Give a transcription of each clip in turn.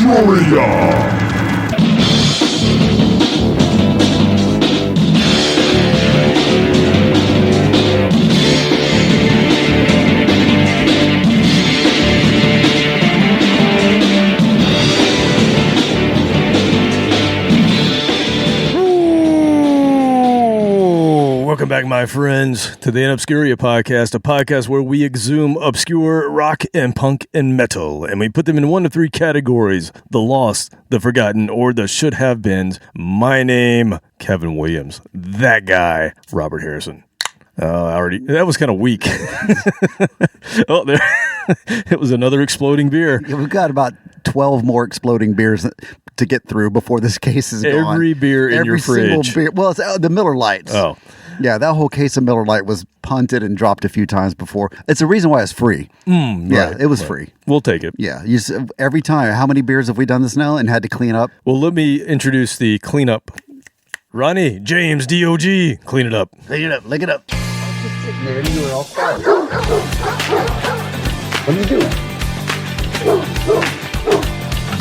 InObscuria! Welcome back, my friends, to the InObscuria podcast, a podcast where we exhume obscure rock and punk and metal, and we put them in one of three categories: the lost, the forgotten, or the should-have-beens. My name, Kevin Williams. That guy, Robert Harrison. That was kind of weak. Oh, there. It was another exploding beer. Yeah, we've got about 12 more exploding beers to get through before this case is gone. Every beer in your fridge. Every single beer. Well, it's the Miller Lights. Oh. Yeah, that whole case of Miller Lite was punted and dropped a few times before. It's the reason why it's free. It was free. We'll take it. Yeah, every time. How many beers have we done this now and had to clean up? Well, let me introduce the cleanup. Ronnie, James, DOG, clean it up. Clean it up, lick it up. I was just sitting there and you were all quiet. What are you doing?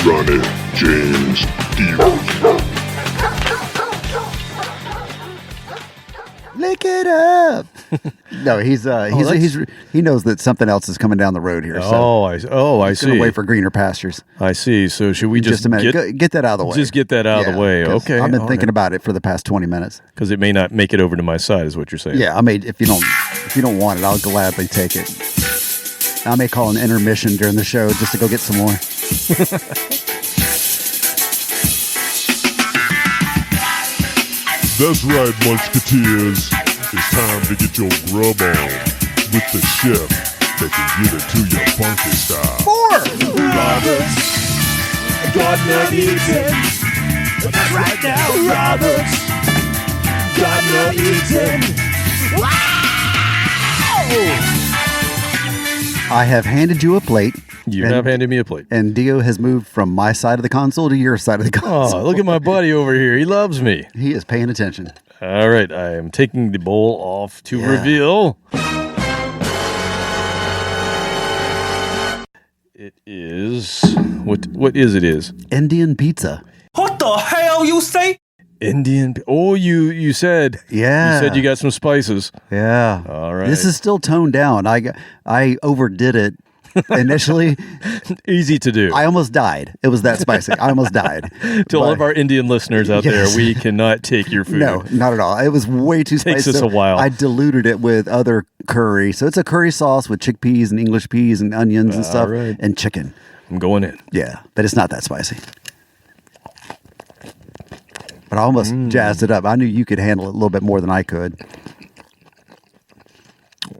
Ronnie, James, DOG. Lick it up. No, he knows that something else is coming down the road here. So I he's see. Gonna wait for greener pastures. I see. So should we Just a minute. Get that out of the way. Just get that out of the way. Okay. I've been thinking about it for the past 20 minutes. Because it may not make it over to my side, is what you're saying. Yeah, if you don't want it, I'll gladly take it. I may call an intermission during the show just to go get some more. That's right, Munchketeers. It's time to get your grub on with the chef that can get it to your funky style. Roberts, got no eating. That's right now, Roberts, got no eating. Wow! I have handed you a plate. You have handed me a plate. And Dio has moved from my side of the console to your side of the console. Oh, look at my buddy over here. He loves me. He is paying attention. All right. I am taking the bowl off to reveal. It is... What is it is? Indian pizza. What the hell you say? Indian... Oh, you said... Yeah. You said you got some spices. Yeah. All right. This is still toned down. I overdid it. Initially, easy to do. I almost died. It was that spicy. I almost died. To all of our Indian listeners out there, we cannot take your food. No, not at all. It was way too spicy. Takes us a while. I diluted it with other curry. So it's a curry sauce with chickpeas and English peas and onions and stuff and chicken. I'm going in. Yeah, but it's not that spicy. But I almost jazzed it up. I knew you could handle it a little bit more than I could.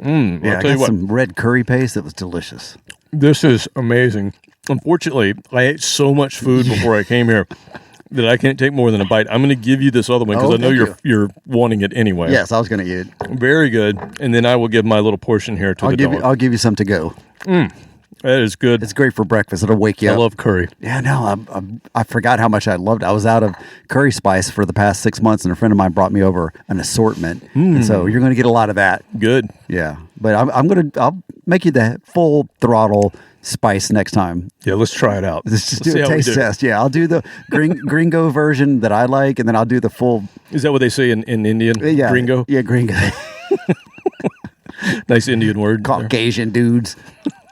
Yeah, I got some red curry paste that was delicious. This is amazing. Unfortunately, I ate so much food before I came here that I can't take more than a bite. I'm going to give you this other one because I know you're wanting it anyway. Yes, I was going to eat it. Very good. And then I will give my little portion here to the dog. I'll give you some to go. That is good. It's great for breakfast. It'll wake you up. I love curry. Yeah, no, I forgot how much I loved it. I was out of curry spice for the past 6 months, and a friend of mine brought me over an assortment. And so you're going to get a lot of that. Good. Yeah, but I'll make you the full throttle spice next time. Yeah, let's try it out. Let's just do a taste test. Yeah, I'll do the gringo version that I like, and then I'll do the full. Is that what they say in Indian? Yeah, Gringo? Yeah, gringo. Nice Indian word. Caucasian dudes.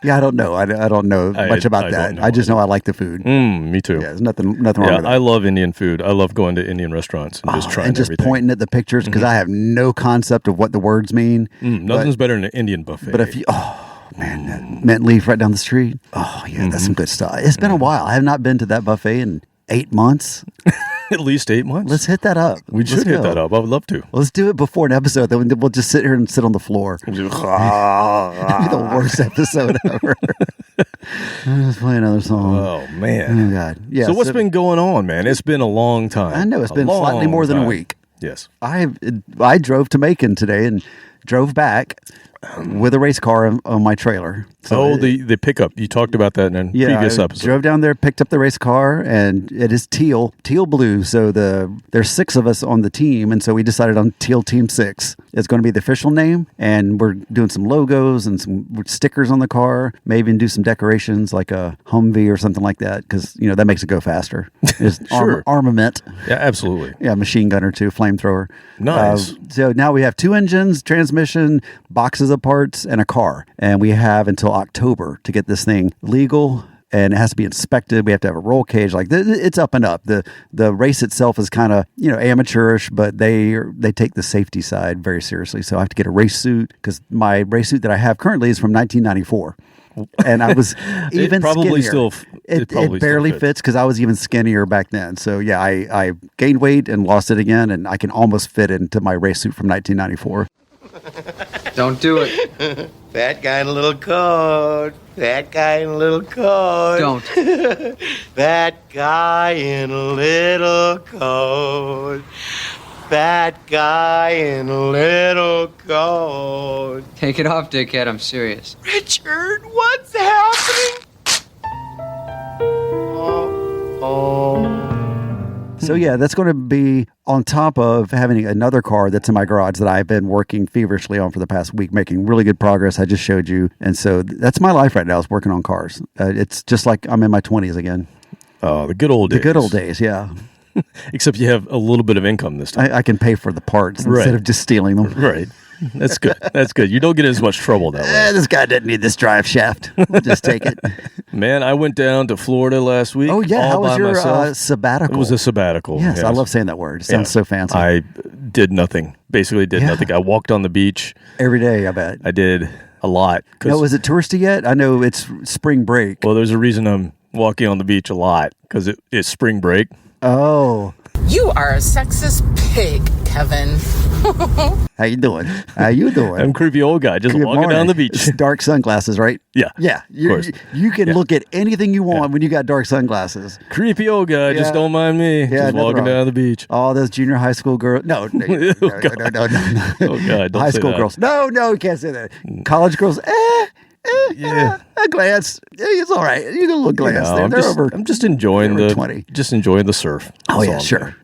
Yeah, I don't know. I don't know much about that. I just know I like the food. Me too. Yeah, there's nothing wrong with that. I love Indian food. I love going to Indian restaurants and just trying everything. Pointing at the pictures because I have no concept of what the words mean. Nothing's better than an Indian buffet. But if you, man, that mint leaf right down the street. Oh, yeah, that's some good stuff. It's been a while. I have not been to that buffet in 8 month. At least 8 months. Let's hit that up. We should hit that up. I would love to. Let's do it before an episode. Then we'll just sit here and sit on the floor. It'll be the worst episode ever. Let's play another song. Oh, man. Oh, God. Yeah, so what's been going on, man? It's been a long time. I know. It's been slightly more than a week. Yes. I drove to Macon today and drove back. with a race car on my trailer. So the pickup. You talked about that in a previous episode. Drove down there, picked up the race car, and it is teal blue. So there's 6 of us on the team, and so we decided on Teal Team 6. It's going to be the official name, and we're doing some logos and some stickers on the car, maybe even do some decorations like a Humvee or something like that, because that makes it go faster. There's Sure. armament. Yeah, absolutely. Yeah, machine gunner too, flamethrower. Nice. So now we have 2 engines, transmission, boxes of parts, and a car. And we have until October to get this thing legal, and it has to be inspected. We have to have a roll cage. Like it's up and up. The race itself is kind of amateurish, but they take the safety side very seriously. So I have to get a race suit, because my race suit that I have currently is from 1994. And I was even probably skinnier. It barely fits because I was even skinnier back then. So yeah, I gained weight and lost it again, and I can almost fit into my race suit from 1994. Don't do it. That guy in a little coat. That guy in a little coat. Don't. That guy in a little coat. That guy in a little coat. Take it off, dickhead. I'm serious. Richard, what's happening? So yeah, that's going to be on top of having another car that's in my garage that I've been working feverishly on for the past week, making really good progress. I just showed you. And so that's my life right now, is working on cars. It's just like I'm in my 20s again. Oh, the good old days. The good old days, yeah. Except you have a little bit of income this time. I can pay for the parts Right. instead of just stealing them. Right. That's good. That's good. You don't get as much trouble that way. This guy didn't need this drive shaft. We'll just take it. Man, I went down to Florida last week. Oh, yeah. all How was by your myself. sabbatical? It was a sabbatical. Yes, I love saying that word. It sounds so fancy. I did nothing. Basically did nothing. I walked on the beach. Every day, I bet. I did a lot. No, is it touristy yet? I know it's spring break. Well, there's a reason I'm walking on the beach a lot, because it's spring break. Oh. You are a sexist pig, Kevin. How you doing? How you doing? I'm a creepy old guy just Good walking morning. down the beach. It's dark sunglasses, right? Yeah. Yeah. Of course. You can Yeah. look at anything you want when you got dark sunglasses. Creepy old guy, just Yeah. don't mind me. Yeah, Just nothing walking wrong. down the beach. All those junior high school girls. No. No. Oh, God. No. Oh, God, don't High say school that. girls. No, you can't say that. College girls. Yeah. A glance. It's all right. You can look glance. No, They're over. I'm just enjoying they're the 20. Just enjoying the surf. Oh, That's yeah, all I'm sure.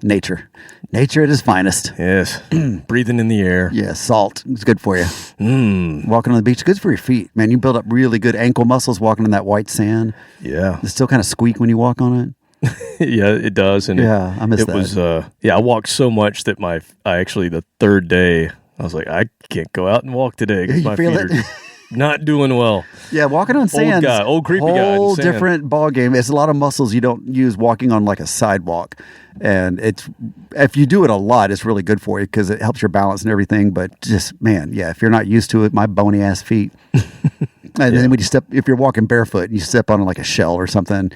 Nature at its finest. doing. Yes. Breathing in the air. Yeah, salt. It's good for you. Walking on the beach, good for your feet. Man, you build up really good ankle muscles walking in that white sand. Yeah. It still kind of squeak when you walk on it. Yeah, it does. And Yeah, I miss it that. was I walked so much that I actually the third day I was like, I can't go out and walk today because You my feel feet it? are not doing well. Yeah, walking on sand. old creepy guy in Whole sand. different ball game. It's a lot of muscles you don't use walking on like a sidewalk, and if you do it a lot, it's really good for you because it helps your balance and everything. But just man, yeah, if you're not used to it, my bony ass feet. And then when if you're walking barefoot and you step on like a shell or something.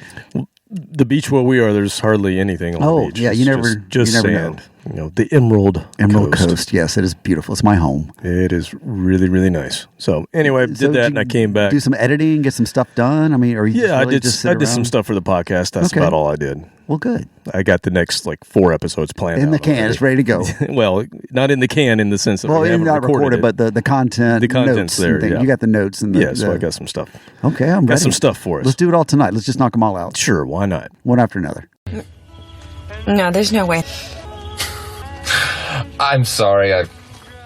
The beach where we are, there's hardly anything on the beach. yeah, It's you never sand. know. You know, the Emerald Coast. Yes, it is beautiful. It's my home. It is really, really nice. So anyway, did that and I came back. Do some editing, get some stuff done. I mean, or you just I really did. just sit I did some around? stuff for the podcast. That's Okay. about all I did. Well, good. I got the next 4 episodes planned In the out can, already. it's ready to go. Well, not in the can in the sense that Well, we you're haven't not recorded, it. but the content, The content's notes there, and things. yeah. You got the notes and the. Yeah, so I got some stuff. Okay, I'm Got ready. some stuff for us. Let's do it all tonight. Let's just knock them all out, Sure, why not? one after another. No, there's no way. I'm sorry, I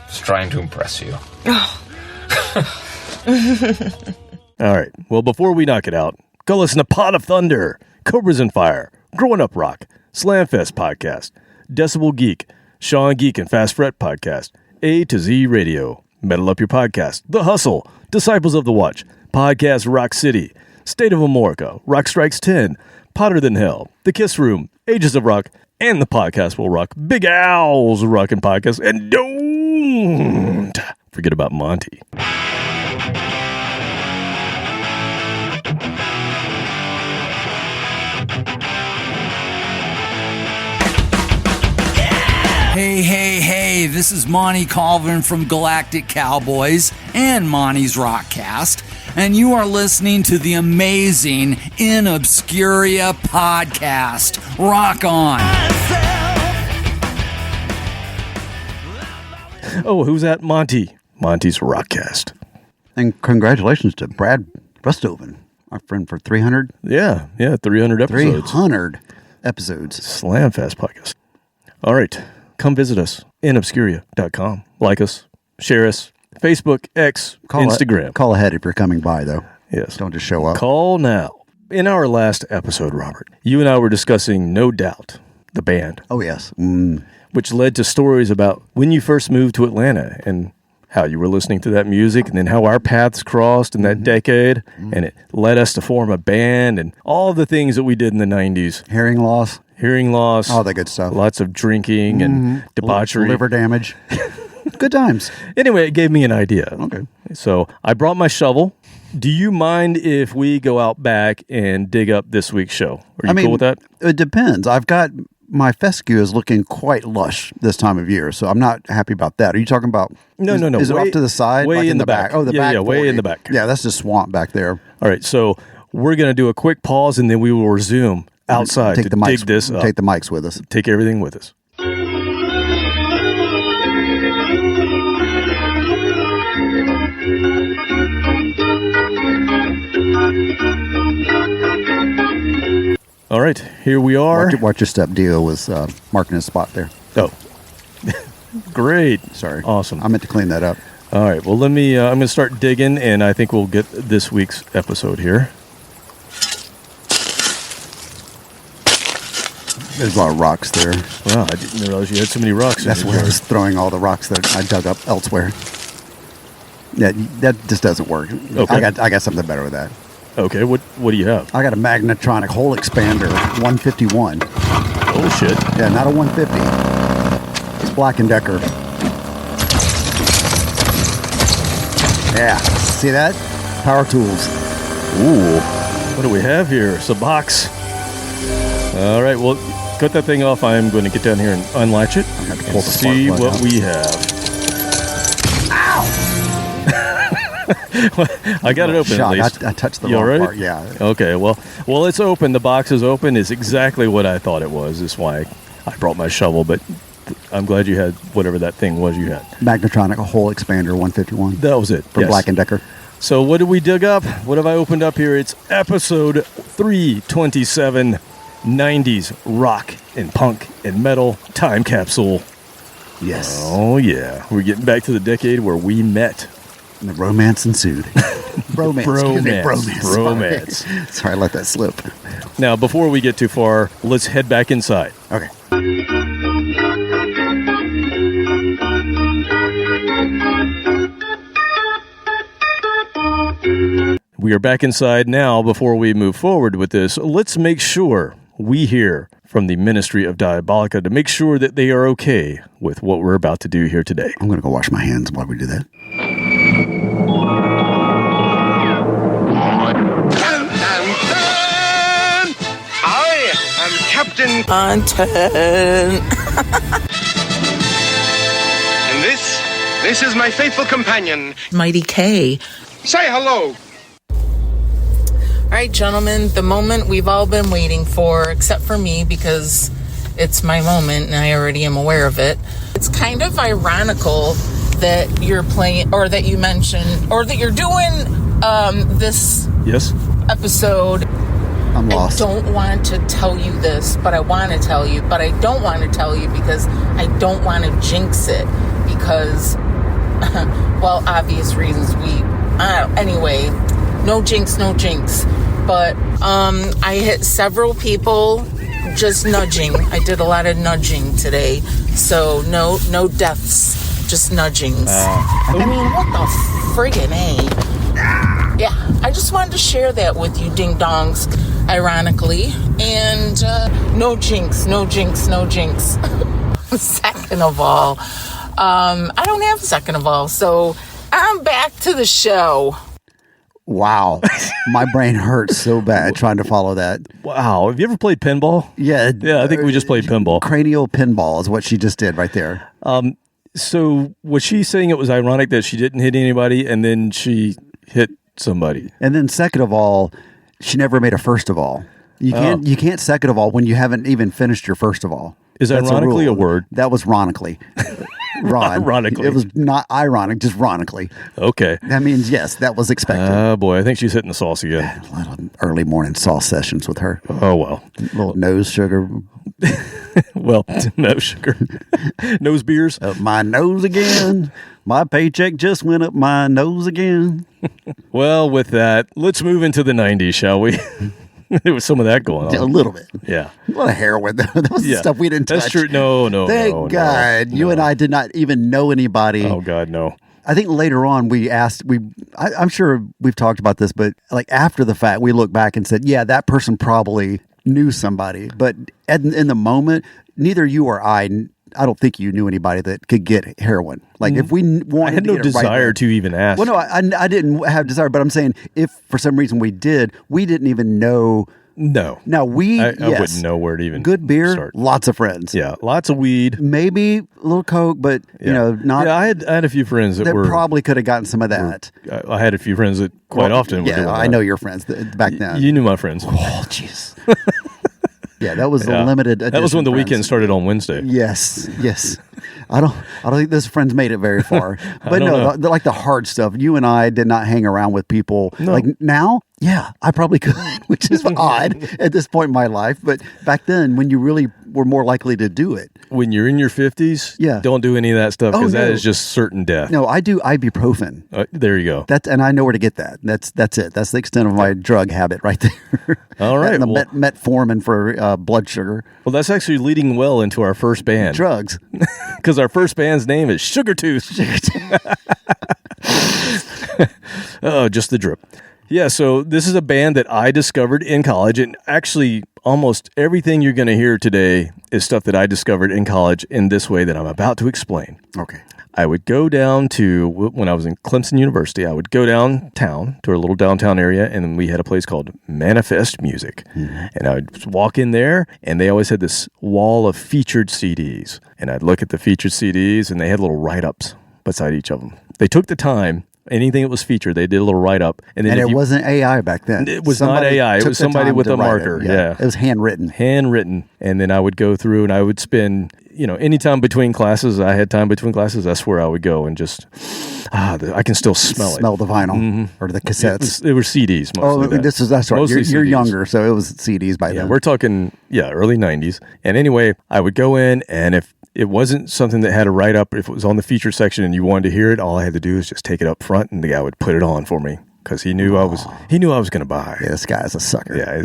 was trying to impress you. All right. Well, before we knock it out, go listen to Pot of Thunder, Cobras and Fire, Growing Up Rock, Slamfest Podcast, Decibel Geek, Sean Geek and Fast Fret Podcast, A to Z Radio, Metal Up Your Podcast, The Hustle, Disciples of the Watch, Podcast Rock City, State of Amorica, Rock Strikes 10, Potter Than Hell, The Kiss Room, Ages of Rock, and The Podcast Will Rock, Big Owl's Rockin' Podcast, and don't forget about Monty. Hey, this is Monty Colvin from Galactic Cowboys and Monty's Rockcast, and you are listening to the amazing InObscuria podcast. Rock on! Oh, who's that? Monty. Monty's Rockcast. And congratulations to Brad Rustoven, our friend, for 300. Yeah, 300 episodes. 300 episodes. Slamfast podcast. All right, come visit us, InObscuria.com. Like us, share us, Facebook, X, Instagram. Call ahead if you're coming by, though. Yes. Don't just show up. Call now. In our last episode, Robert, you and I were discussing No Doubt, the band. Oh, yes. Which led to stories about when you first moved to Atlanta and how you were listening to that music, and then how our paths crossed in that decade, and it led us to form a band and all the things that we did in the 90s. Hearing loss. All that good stuff. Lots of drinking and debauchery. Liver damage. Good times. Anyway, it gave me an idea. Okay. So I brought my shovel. Do you mind if we go out back and dig up this week's show? Are you cool with that? It depends. I've got my fescue is looking quite lush this time of year, so I'm not happy about that. Are you talking about? No. Is it off to the side? Way like in the back. Oh, the back. Yeah, way in the back. Yeah, that's just swamp back there. All right, so we're going to do a quick pause, and then we will resume outside to dig this up. Take the mics with us. Take everything with us. All right, here we are. Watch your step. Dio was marking his spot there. Oh, great. Sorry. Awesome. I meant to clean that up. All right, well, let me, I'm going to start digging, and I think we'll get this week's episode here. There's a lot of rocks there. Wow, I didn't realize you had so many rocks. That's where I was throwing all the rocks that I dug up elsewhere. Yeah, that just doesn't work. Okay. I got something better with that. Okay, what do you have? I got a magnetronic hole expander 151. Oh, shit. Yeah, not a 150. It's Black & Decker. Yeah, see that? Power tools. Ooh, what do we have here? It's a box. All right, well, cut that thing off. I'm going to get down here and unlatch it and see what we have. I got it open at least. I touched the wrong part. Yeah. Okay. Well, it's open. The box is open. It's exactly what I thought it was. That's why I brought my shovel. But I'm glad you had whatever that thing was you had. Magnetronic hole expander 151. That was it. From Black & Decker. So what did we dig up? What have I opened up here? It's episode 327, 90s rock and punk and metal time capsule. Yes. Oh yeah. We're getting back to the decade where we met. And the romance ensued. Bromance. Sorry, I let that slip. Now, before we get too far, let's head back inside. Okay. We are back inside now. Before we move forward with this, let's make sure we hear from the Ministry of Diabolica to make sure that they are okay with what we're about to do here today. I'm going to go wash my hands while we do that. I am Captain Content. And this is my faithful companion, Mighty K. Say hello. All right, gentlemen, the moment we've all been waiting for, except for me, because it's my moment and I already am aware of it. It's kind of ironical that you're playing, or that you mentioned, or that you're doing this episode. I'm lost. I don't want to tell you this, but I want to tell you, but I don't want to tell you because I don't want to jinx it because, well, obvious reasons. Anyway, no jinx. But I hit several people just nudging. I did a lot of nudging today, so no deaths. Just nudgings. I mean, what the friggin' Yeah, I just wanted to share that with you, ding-dongs, ironically. And no jinx. Second of all, I don't have a second of all, so I'm back to the show. Wow. My brain hurts so bad trying to follow that. Wow. Have you ever played pinball? Yeah. Yeah, I think we just played pinball. Cranial pinball is what she just did right there. So was she saying it was ironic that she didn't hit anybody and then she hit somebody? And then second of all, she never made a first of all. You can't second of all when you haven't even finished your first of all. Is That's ironically a word? That was ironically. Ron. Ironically. It was not ironic, just ironically. Okay. That means, yes, that was expected. Oh, boy. I think she's hitting the sauce again. A lot of early morning sauce sessions with her. Oh, well. Little nose sugar. Well, no sugar. Nose beers. Up my nose again. My paycheck just went up my nose again. Well, with that, let's move into the 90s, shall we? There was some of that going on. A little bit. Yeah. A lot of heroin, though. That was the stuff we didn't touch. That's true. No. Thank God. You and I did not even know anybody. Oh, God, no. I think later on I'm sure we've talked about this, but like after the fact, we look back and said, yeah, that person probably knew somebody. But in the moment, neither you or I don't think you knew anybody that could get heroin. Like if we wanted I had to no get it right desire there- to even ask. Well, no, I didn't have desire, but I'm saying if for some reason we did, we didn't even know. No. Now I wouldn't know where to even good beer, start. lots of friends. Yeah, lots of weed. Maybe a little Coke, but not. Yeah, I had a few friends that were probably could have gotten some of that. I had a few friends that quite often were doing Yeah, I that. know your friends back then. You knew my friends. Oh, jeez. Yeah, that was the limited edition. That was when the friends. weekend started on Wednesday. Yes. I don't think those friends made it very far. But no, like the hard stuff. You and I did not hang around with people. No. Like now, yeah, I probably could, which is odd at this point in my life. But back then, when you really were more likely to do it. When you're in your 50s, don't do any of that stuff because that is just certain death. No, I do ibuprofen. There you go. And I know where to get that. That's it. That's the extent of my drug habit right there. All right. And the metformin for blood sugar. Well, that's actually leading well into our first band. Drugs. Because our first band's name is Sugar Tooth. Oh, just the drip. Yeah, so this is a band that I discovered in college, and actually almost everything you're going to hear today is stuff that I discovered in college in this way that I'm about to explain. Okay. I would go down to, when I was in Clemson University, I would go downtown to a little downtown area, and we had a place called Manifest Music. Mm-hmm. And I would walk in there, and they always had this wall of featured CDs. And I'd look at the featured CDs, and they had little write-ups beside each of them. They took the time. Anything that was featured, they did a little write-up. And it wasn't AI back then. It was not AI. It was somebody with a marker. Yeah. It was handwritten. And then I would go through and I would spend, anytime between classes, I had time between classes, that's where I would go and just, I can still smell it. Smell the vinyl or the cassettes. It were CDs mostly. That's right. Mostly You're CDs. younger, so it was CDs by then. We're talking, early 90s. And anyway, I would go in, and if it wasn't something that had a write-up, if it was on the feature section and you wanted to hear it, all I had to do is just take it up front, and the guy would put it on for me because he knew I was going to buy. Yeah, this guy's a sucker. Yeah,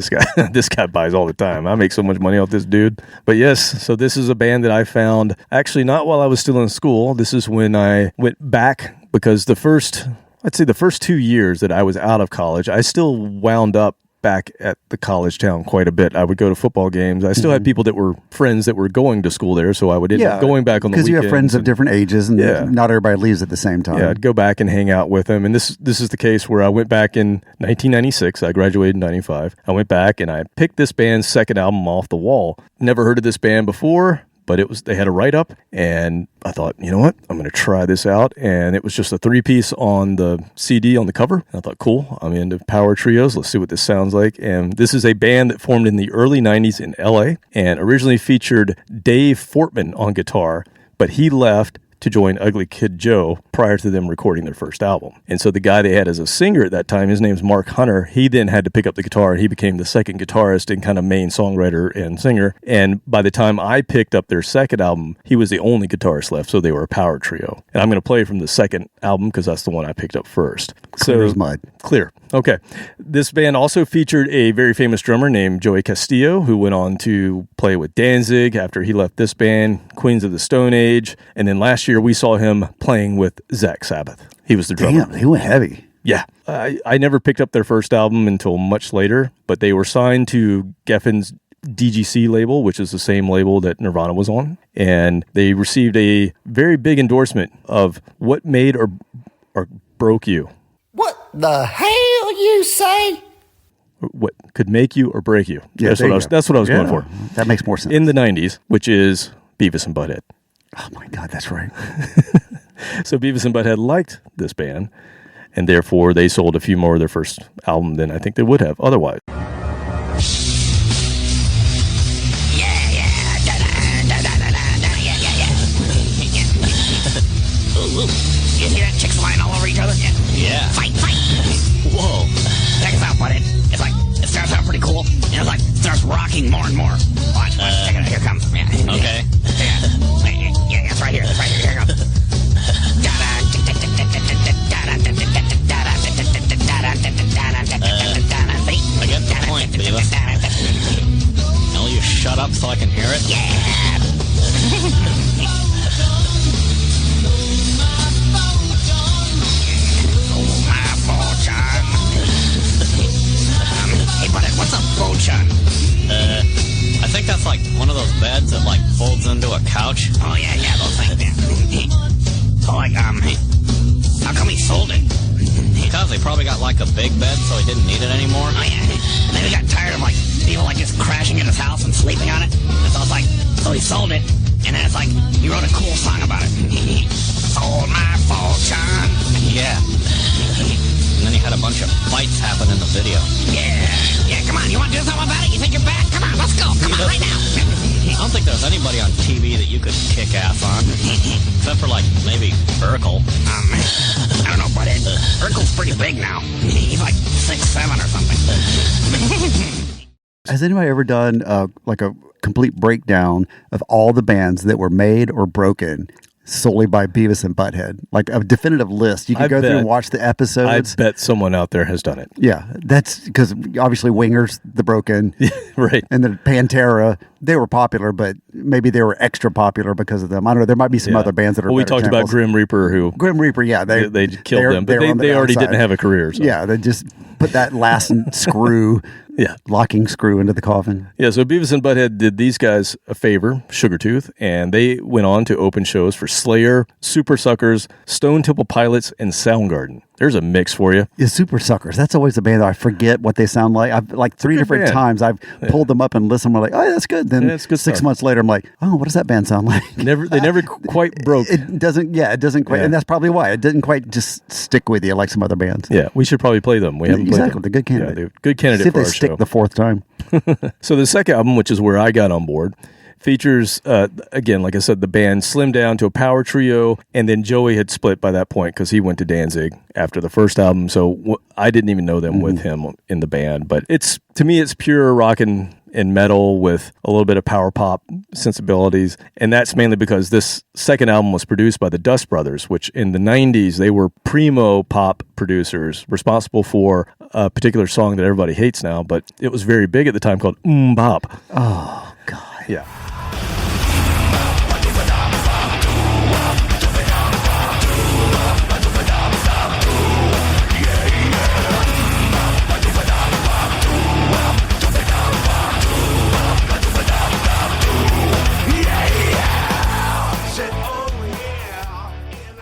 this guy buys all the time. I make so much money off this dude. But yes, so this is a band that I found actually not while I was still in school. This is when I went back because the first 2 years that I was out of college, I still wound up back at the college town quite a bit. I would go to football games. I still had people that were friends that were going to school there, so I would end up going back on the weekends. Because you have friends of different ages, and not everybody leaves at the same time. Yeah, I'd go back and hang out with them. And this is the case where I went back in 1996. I graduated in 95. I went back and I picked this band's second album off the wall. Never heard of this band before, but they had a write-up, and I thought, you know what? I'm going to try this out. And it was just a 3-piece on the CD on the cover. And I thought, cool, I'm into power trios. Let's see what this sounds like. And this is a band that formed in the early 90s in LA and originally featured Dave Fortman on guitar, but he left to join Ugly Kid Joe prior to them recording their first album. And so the guy they had as a singer at that time, his name's Mark Hunter, he then had to pick up the guitar, and he became the second guitarist and kind of main songwriter and singer. And by the time I picked up their second album, he was the only guitarist left, so they were a power trio. And I'm going to play from the second album because that's the one I picked up first. Clear as mud. Clear. Okay. This band also featured a very famous drummer named Joey Castillo, who went on to play with Danzig after he left this band, Queens of the Stone Age, and then last year we saw him playing with Zach Sabbath. He was the drummer. Damn, he went heavy. Yeah. I never picked up their first album until much later, but they were signed to Geffen's DGC label, which is the same label that Nirvana was on, and they received a very big endorsement of what made or broke you. What the hell you say? What could make you or break you. Yeah, that's what I was going for. That makes more sense. In the 90s, which is Beavis and Butthead. Oh my God, that's right. So Beavis and Butthead liked this band, and therefore they sold a few more of their first album than I think they would have otherwise. Beavis. Will you shut up so I can hear it? Hey, buddy, what's a photon? I think that's like one of those beds that like folds into a couch. Oh, yeah, those things, So, like, how come he sold it? Because he probably got like a big bed, so he didn't need it anymore. Oh, yeah. And then he got tired of, like, people, like, just crashing in his house and sleeping on it. And so it's like, so he sold it, and then it's like, he wrote a cool song about it. Sold my photon. Yeah. And then he had a bunch of fights happen in the video. Yeah, come on, you want to do something about it? You think you're bad? Come on, let's go. Come on, right now. I don't think there's anybody on TV that you could kick ass on. Except for, like, maybe Urkel. I don't know, but Urkel's pretty big now. He's like 6'7" or something. Has anybody ever done like a complete breakdown of all the bands that were made or broken solely by Beavis and Butthead? Like a definitive list. You can go through and watch the episodes. I bet someone out there has done it. Yeah, that's because obviously Wingers, The Broken, right, and then Pantera, they were popular, but maybe they were extra popular because of them. I don't know. There might be some other bands that are. Well, we better talked examples. about Grim Reaper, Grim Reaper, yeah, they killed them, but they already didn't have a career. So. Yeah, they just put that last screw, locking screw into the coffin. Yeah, so Beavis and Butthead did these guys a favor, Sugartooth, and they went on to open shows for Slayer, Super Suckers, Stone Temple Pilots, and Soundgarden. There's a mix for you. Yeah, Super Suckers. That's always a band that I forget what they sound like. I've like 3 different times I've pulled them up and listened. I'm like, oh, that's good. Then it's good 6 stuff. months later, I'm like, oh, what does that band sound like? They never quite broke. It doesn't quite, and that's probably why it didn't quite just stick with you like some other bands. Yeah, we should probably play them. We haven't played them. They're good candidate. Yeah, they're good candidate See if for they our stick show. the 4th time. So the second album, which is where I got on board, features, again, like I said, the band slimmed down to a power trio, and then Joey had split by that point because he went to Danzig after the first album, so I didn't even know them with him in the band. But to me, it's pure rock and metal with a little bit of power pop sensibilities, and that's mainly because this second album was produced by the Dust Brothers, which in the 90s, they were primo pop producers responsible for a particular song that everybody hates now, but it was very big at the time called Bop. Oh, God. Yeah.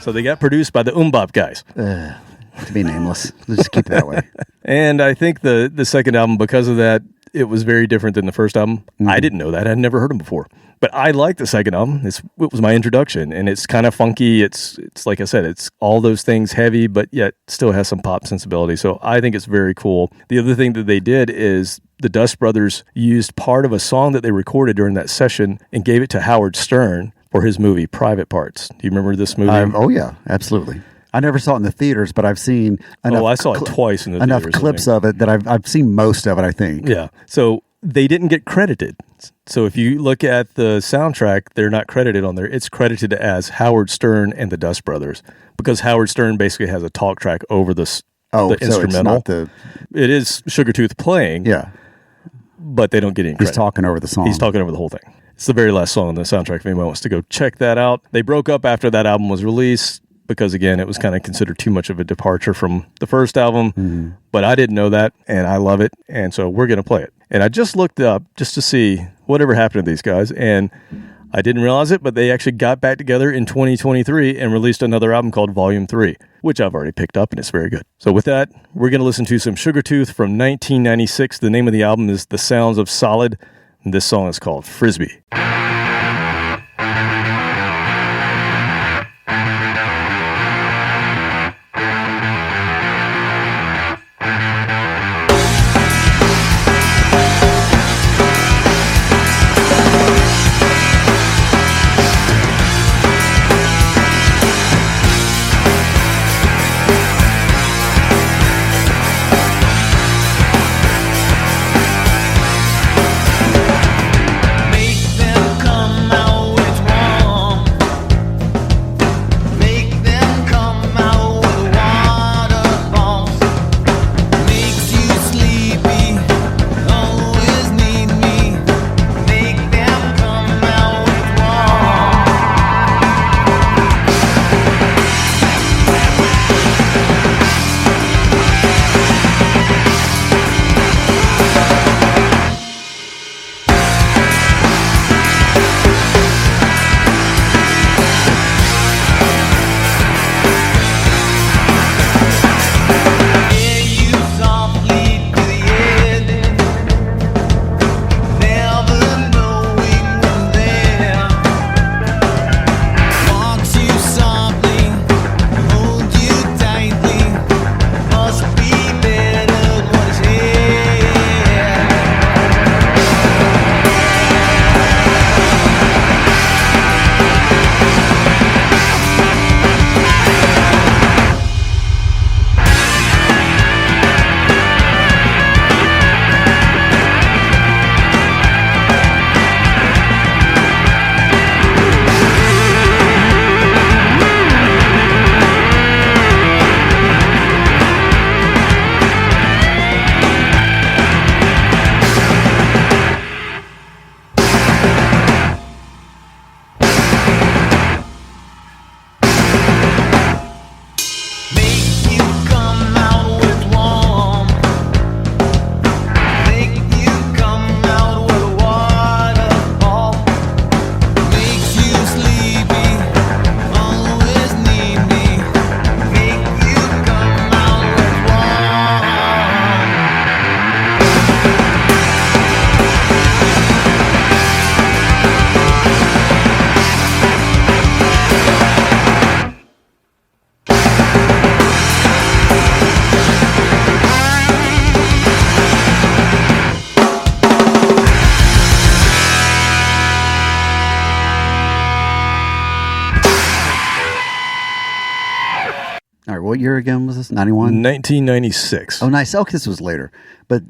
So they got produced by the Bop guys. To be nameless. Let's just keep it that way. And I think the second album, because of that, it was very different than the first album. I didn't know that. I'd never heard them before. But I like the second album. It was my introduction, and it's kind of funky. It's like I said, it's all those things heavy, but yet still has some pop sensibility. So I think it's very cool. The other thing that they did is the Dust Brothers used part of a song that they recorded during that session and gave it to Howard Stern for his movie Private Parts. Do you remember this movie? Oh, yeah, absolutely. I never saw it in the theaters, but I've seen enough. Oh, I saw it twice in the theaters. Enough clips of it that I've seen most of it, I think. Yeah. So they didn't get credited. So if you look at the soundtrack, they're not credited on there. It's credited as Howard Stern and the Dust Brothers because Howard Stern basically has a talk track over the so instrumental. It's not it is Sugartooth playing. Yeah. But they don't get any credit. He's talking over the song. He's talking over the whole thing. It's the very last song on the soundtrack if anyone wants to go check that out. They broke up after that album was released because, again, it was kind of considered too much of a departure from the first album. But I didn't know that, and I love it, and so we're going to play it. And I just looked up just to see whatever happened to these guys, and I didn't realize it, but they actually got back together in 2023 and released another album called Volume 3, which I've already picked up, and it's very good. So with that, we're going to listen to some Sugartooth from 1996. The name of the album is The Sounds of Solid, and this song is called Frisbee. Make them What year again was this? 91? 1996. Oh, nice. Okay, this was later. But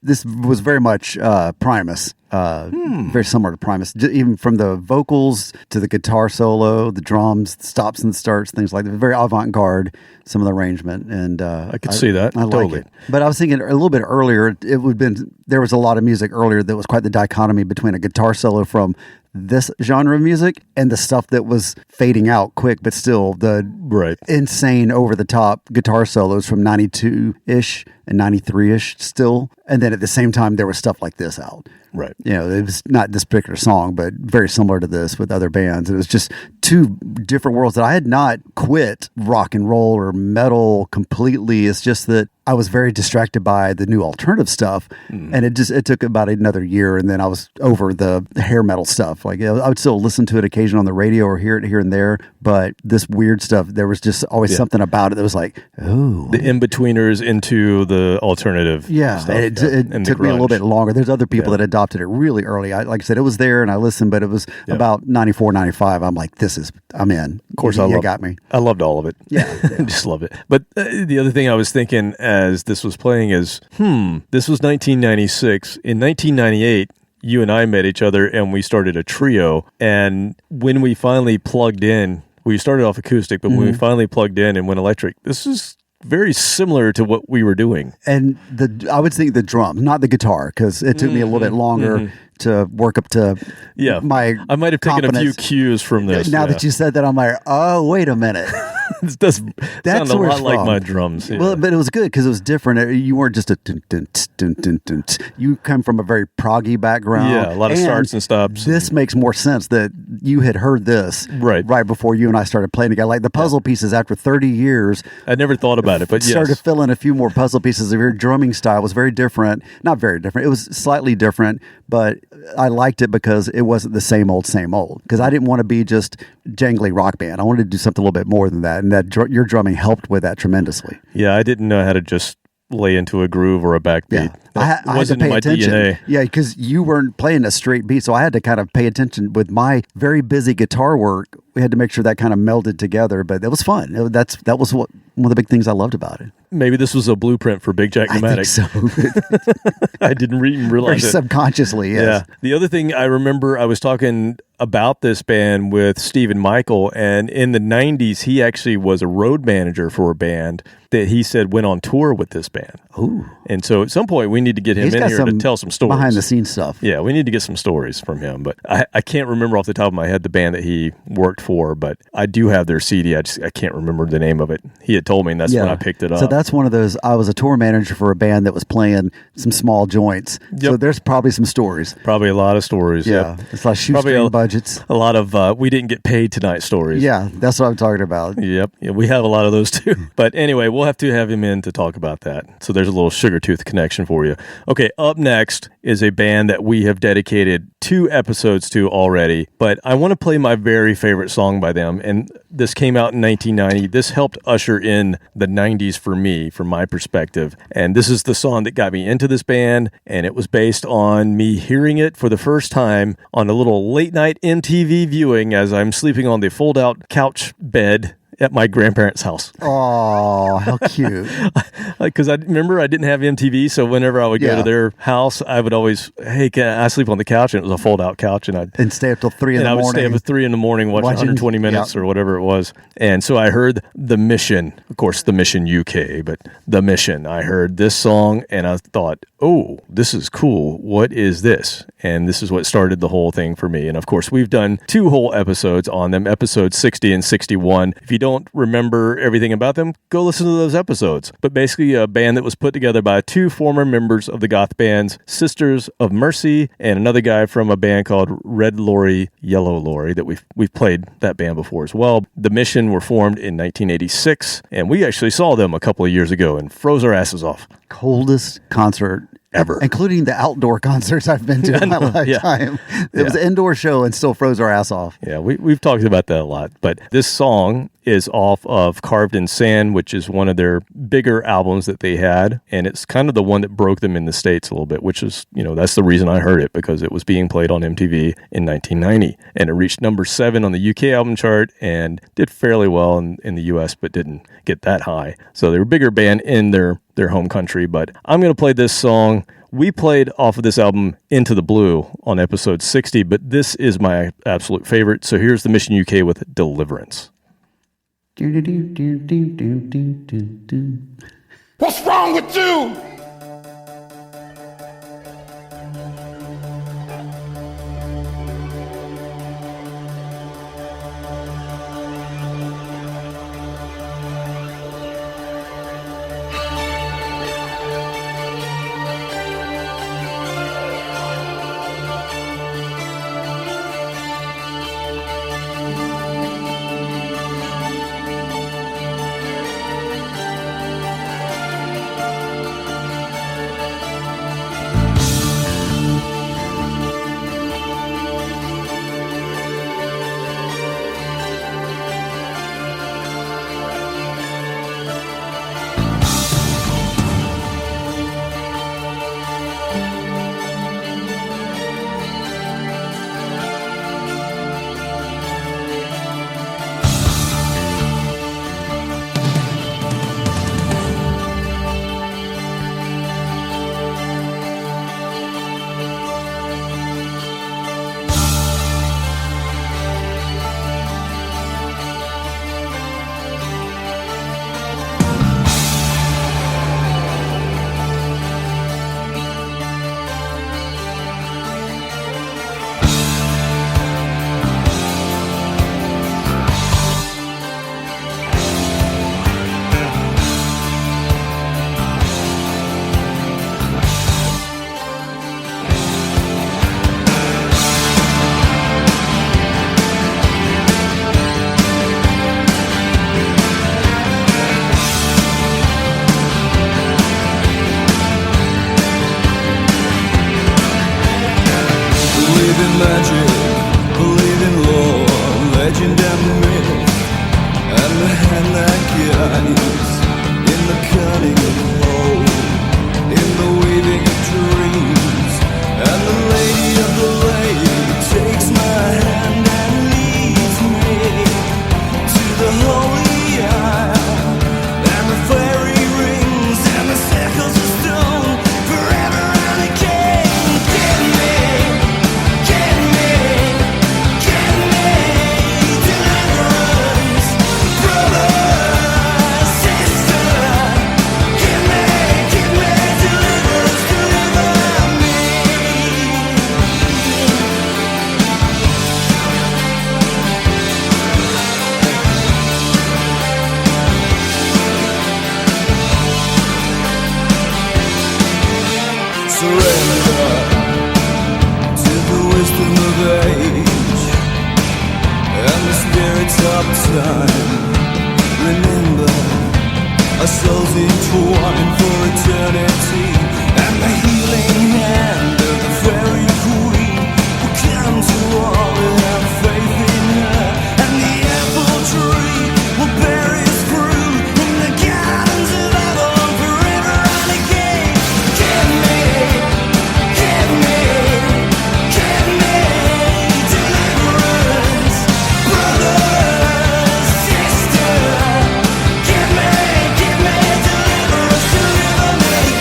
this was very much Primus. Very similar to Primus, even from the vocals to the guitar solo, the drums, the stops and starts, things like that. Very avant-garde, some of the arrangement, and I could see that. I Totally. like it. But I was thinking a little bit earlier, it would have been, there was a lot of music earlier that was quite the dichotomy between a guitar solo from this genre of music and the stuff that was fading out quick, but still the insane over-the-top guitar solos from 92-ish and 93-ish still. And then at the same time, there was stuff like this out. Right. You know, it was not this particular song, but very similar to this with other bands. It was just two different worlds that I had not quit rock and roll or metal completely. It's just that I was very distracted by the new alternative stuff. And it took about another year, and then I was over the hair metal stuff. Like, I would still listen to it occasionally on the radio or hear it here and there, but this weird stuff, there was just always something about it that was like, oh. The in-betweeners into the alternative stuff. It took me a little bit longer. There's other people that adopted it really early. Like I said, it was there and I listened, but it was about 94, 95. I'm like, I'm in. Of course, you got me. I loved all of it. Yeah. Just loved it. But the other thing I was thinking as this was playing is, this was 1996. In 1998, you and I met each other and we started a trio. And when we finally plugged in, we started off acoustic, but when we finally plugged in and went electric, this is very similar to what we were doing. And I would think the drums, not the guitar, because it took me a little bit longer to work up to my I might have taken a few cues from this. Now that you said that, I'm like, oh, wait a minute. This does sound a lot like my drums. Yeah. Well, but it was good because it was different. You weren't just a dun, dun, dun, dun, dun. You come from a very proggy background. Yeah, a lot of starts and stops. This makes more sense that you had heard this right before you and I started playing together. Like the puzzle pieces after 30 years. I never thought about it, but started filling a few more puzzle pieces of your drumming style. Was very different. Not very different. It was slightly different, but I liked it because it wasn't the same old. Because I didn't want to be just jangly rock band. I wanted to do something a little bit more than that. And that your drumming helped with that tremendously. Yeah, I didn't know how to just lay into a groove or a backbeat. Yeah. I wasn't had to pay in my attention. DNA. Yeah, because you weren't playing a straight beat, so I had to kind of pay attention with my very busy guitar work. We had to make sure that kind of melded together, but it was fun. That was one of the big things I loved about it. Maybe this was a blueprint for Big Jack Pneumatic. I think so. I didn't even realize very it. Subconsciously, yes. Yeah. The other thing I remember, I was talking about this band with Stephen Michael, and in the 90s, he actually was a road manager for a band that he said went on tour with this band. Ooh. And so at some point, we need to get him in here to tell some stories. Behind the scenes stuff. Yeah, we need to get some stories from him. But I can't remember off the top of my head the band that he worked for, but I do have their CD. I can't remember the name of it. He had told me, and that's when I picked it up. So that's one of those, I was a tour manager for a band that was playing some small joints. Yep. So there's probably some stories. Probably a lot of stories. Yeah. Yep. It's like shoestring budgets. A lot of we didn't get paid tonight stories. Yeah, that's what I'm talking about. Yep. Yeah, we have a lot of those too. But anyway, we'll have to have him in to talk about that. So there's a little sugar tooth connection for you. Okay, up next is a band that we have dedicated 2 episodes to already, but I want to play my very favorite song by them, and this came out in 1990. This helped usher in the 90s for me, from my perspective, and this is the song that got me into this band, and it was based on me hearing it for the first time on a little late night MTV viewing as I'm sleeping on the fold-out couch bed at my grandparents' house. Oh, how cute. Because I remember I didn't have MTV, so whenever I would go to their house, I would always, hey, can I sleep on the couch? And it was a fold-out couch. And stay up till 3 in the morning. And I would stay up at 3 in the morning watching 120 minutes or whatever it was. And so I heard The Mission, of course, The Mission UK, but The Mission. I heard this song, and I thought, oh, this is cool. What is this? And this is what started the whole thing for me. And of course, we've done 2 whole episodes on them, episodes 60 and 61. If you don't remember everything about them, go listen to those episodes. But basically a band that was put together by 2 former members of the goth bands Sisters of Mercy and another guy from a band called Red Lorry, Yellow Lorry that we've played that band before as well. The Mission were formed in 1986, and we actually saw them a couple of years ago and froze our asses off. Coldest concert ever. Including the outdoor concerts I've been to in my lifetime. It was an indoor show and still froze our ass off. Yeah, we've talked about that a lot. But this song is off of Carved in Sand, which is one of their bigger albums that they had. And it's kind of the one that broke them in the States a little bit, which is, that's the reason I heard it, because it was being played on MTV in 1990. And it reached number 7 on the UK album chart and did fairly well in the US, but didn't get that high. So they were a bigger band in their home country. But I'm going to play this song. We played off of this album Into the Blue on episode 60, but this is my absolute favorite. So here's the Mission UK with Deliverance. What's wrong with you?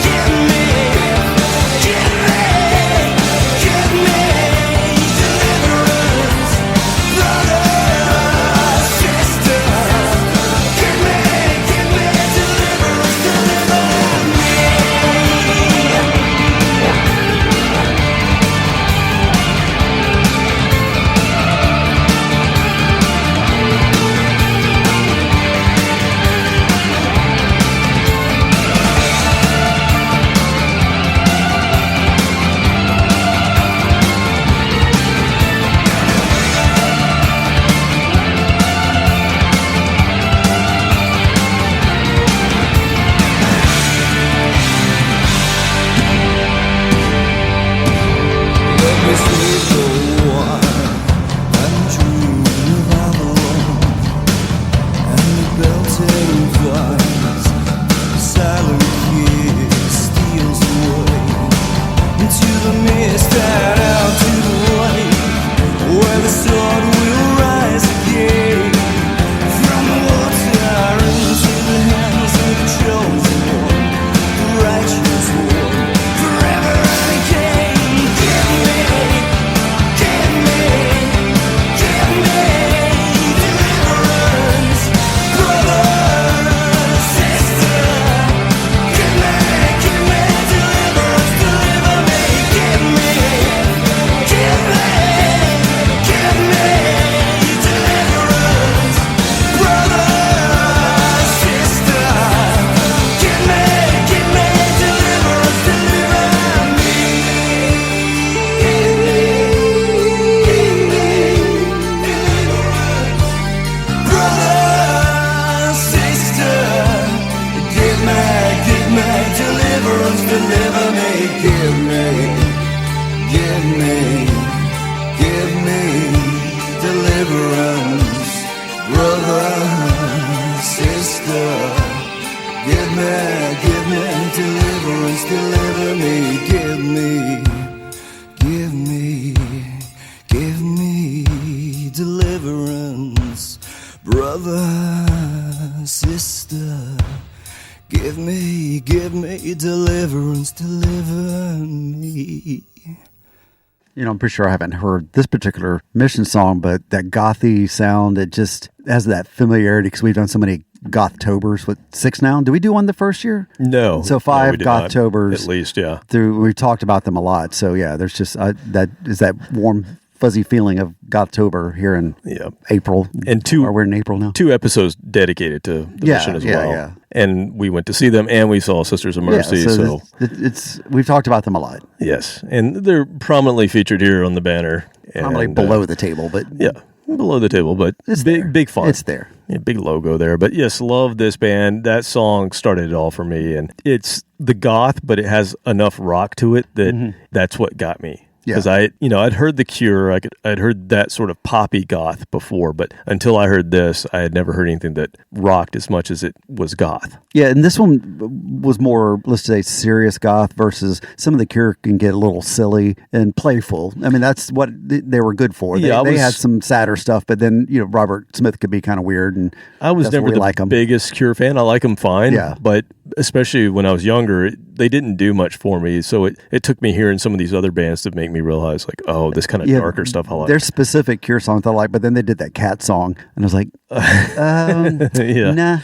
Give me deliverance, deliver me, give me deliverance, brother, sister, give me deliverance, deliver me. You know, I'm pretty sure I haven't heard this particular Mission song, but that gothy sound, it just has that familiarity because we've done so many Goth-tobers with 6 now. Did we do one the first year? No. So 5 we did not. Goth-tobers. At least, yeah. We talked about them a lot. So yeah, there's just that warm, fuzzy feeling of Gothtober here in April. And we're in April now. 2 episodes dedicated to the Mission as well. Yeah. And we went to see them, and we saw Sisters of Mercy. Yeah, so it's we've talked about them a lot. Yes, and they're prominently featured here on the banner. Probably below the table, but below the table, but it's big font. It's there. Yeah, big logo there. But yes, love this band. That song started it all for me, and it's the goth, but it has enough rock to it that that's what got me. Because I'd heard The Cure, I'd heard that sort of poppy goth before, but until I heard this, I had never heard anything that rocked as much as it was goth. Yeah, and this one was more, let's say, serious goth versus some of The Cure can get a little silly and playful. I mean, that's what they were good for. They had some sadder stuff, but then Robert Smith could be kind of weird, and I was never the biggest Cure fan. I like them fine, but especially when I was younger, they didn't do much for me. So it took me hearing some of these other bands to make me realize, like, oh, this kind of darker stuff I like. There's specific Cure songs I like, but then they did that Cat song, and I was like, nah.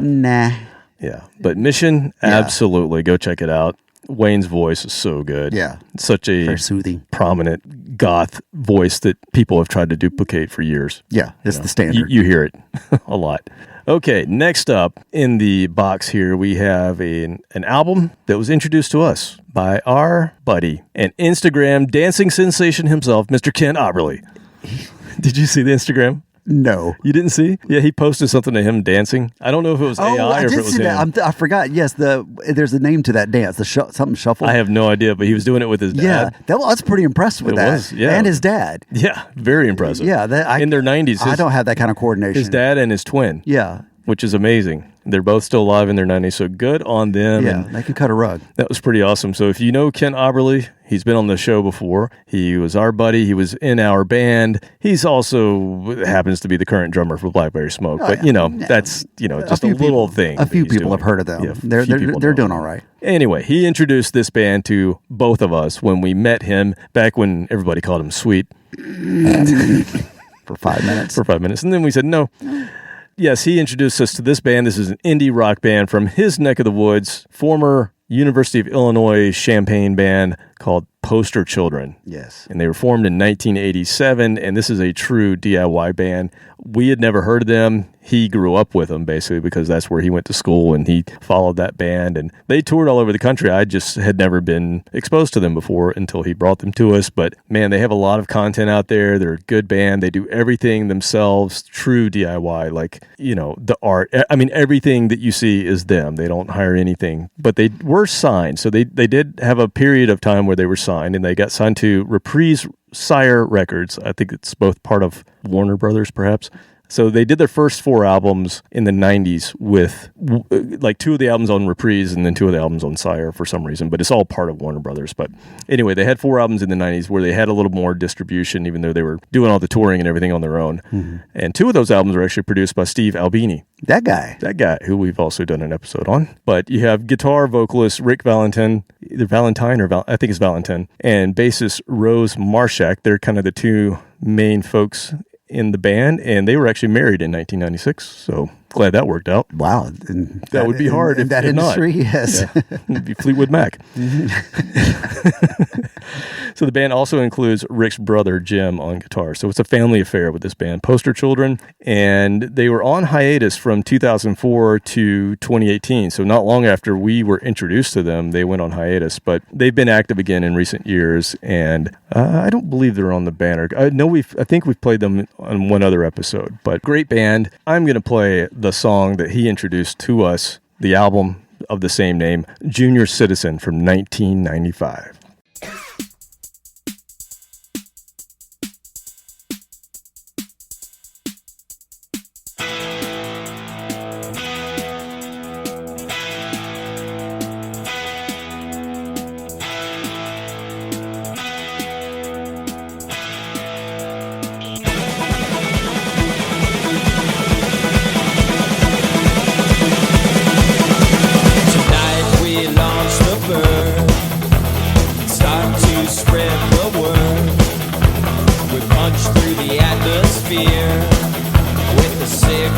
Nah. Yeah. But Mission, absolutely. Go check it out. Wayne's voice is so good. Yeah. Such a very soothing, prominent goth voice that people have tried to duplicate for years. Yeah, it's the standard. You hear it a lot. Okay, next up in the box here, we have an album that was introduced to us by our buddy and Instagram dancing sensation himself, Mr. Ken Oberly. Did you see the Instagram? No. You didn't see? Yeah, he posted something to him dancing. I don't know if it was AI or if it was him. I forgot. Yes, there's a name to that dance, something shuffle. I have no idea, but he was doing it with his dad. Yeah, I was pretty impressed with that. And his dad. Yeah, very impressive. Yeah. In their 90s. I don't have that kind of coordination. His dad and his twin. Yeah. Which is amazing. They're both still alive in their 90s, so good on them. Yeah, they can cut a rug. That was pretty awesome. So if you know Ken Oberly, he's been on the show before. He was our buddy. He was in our band. He's also happens to be the current drummer for Blackberry Smoke. But, that's, just a little thing. A few people have heard of them. Yeah, they're doing all right. Anyway, he introduced this band to both of us when we met him back when everybody called him Sweet. For 5 minutes. For 5 minutes. And then we said, no. Yes, he introduced us to this band. This is an indie rock band from his neck of the woods, former University of Illinois Champaign band called Poster Children. Yes. And they were formed in 1987, and this is a true DIY band. We had never heard of them. He grew up with them, basically, because that's where he went to school, and he followed that band. And they toured all over the country. I just had never been exposed to them before until he brought them to us. But, man, they have a lot of content out there. They're a good band. They do everything themselves, true DIY, like, the art. I mean, everything that you see is them. They don't hire anything. But they were signed. So they did have a period of time where they were signed, and they got signed to Reprise Sire Records. I think it's both part of Warner Brothers, perhaps. So they did their first 4 albums in the 90s with like 2 of the albums on Reprise and then 2 of the albums on Sire for some reason, but it's all part of Warner Brothers. But anyway, they had 4 albums in the 90s where they had a little more distribution, even though they were doing all the touring and everything on their own. Mm-hmm. And 2 of those albums were actually produced by Steve Albini. That guy, who we've also done an episode on. But you have guitar vocalist Rick Valentin, either Valentine or I think it's Valentin, and bassist Rose Marshak. They're kind of the 2 main folks in the band, and they were actually married in 1996, so glad that worked out. Wow. That would be hard in that industry, not. Yes. Yeah. It'd be Fleetwood Mac. So the band also includes Rick's brother, Jim, on guitar. So it's a family affair with this band, Poster Children, and they were on hiatus from 2004 to 2018. So not long after we were introduced to them, they went on hiatus, but they've been active again in recent years, and I don't believe they're on the banner. I think we've played them on one other episode, but great band. I'm going to play the song that he introduced to us, the album of the same name, Junior Citizen from 1995. USA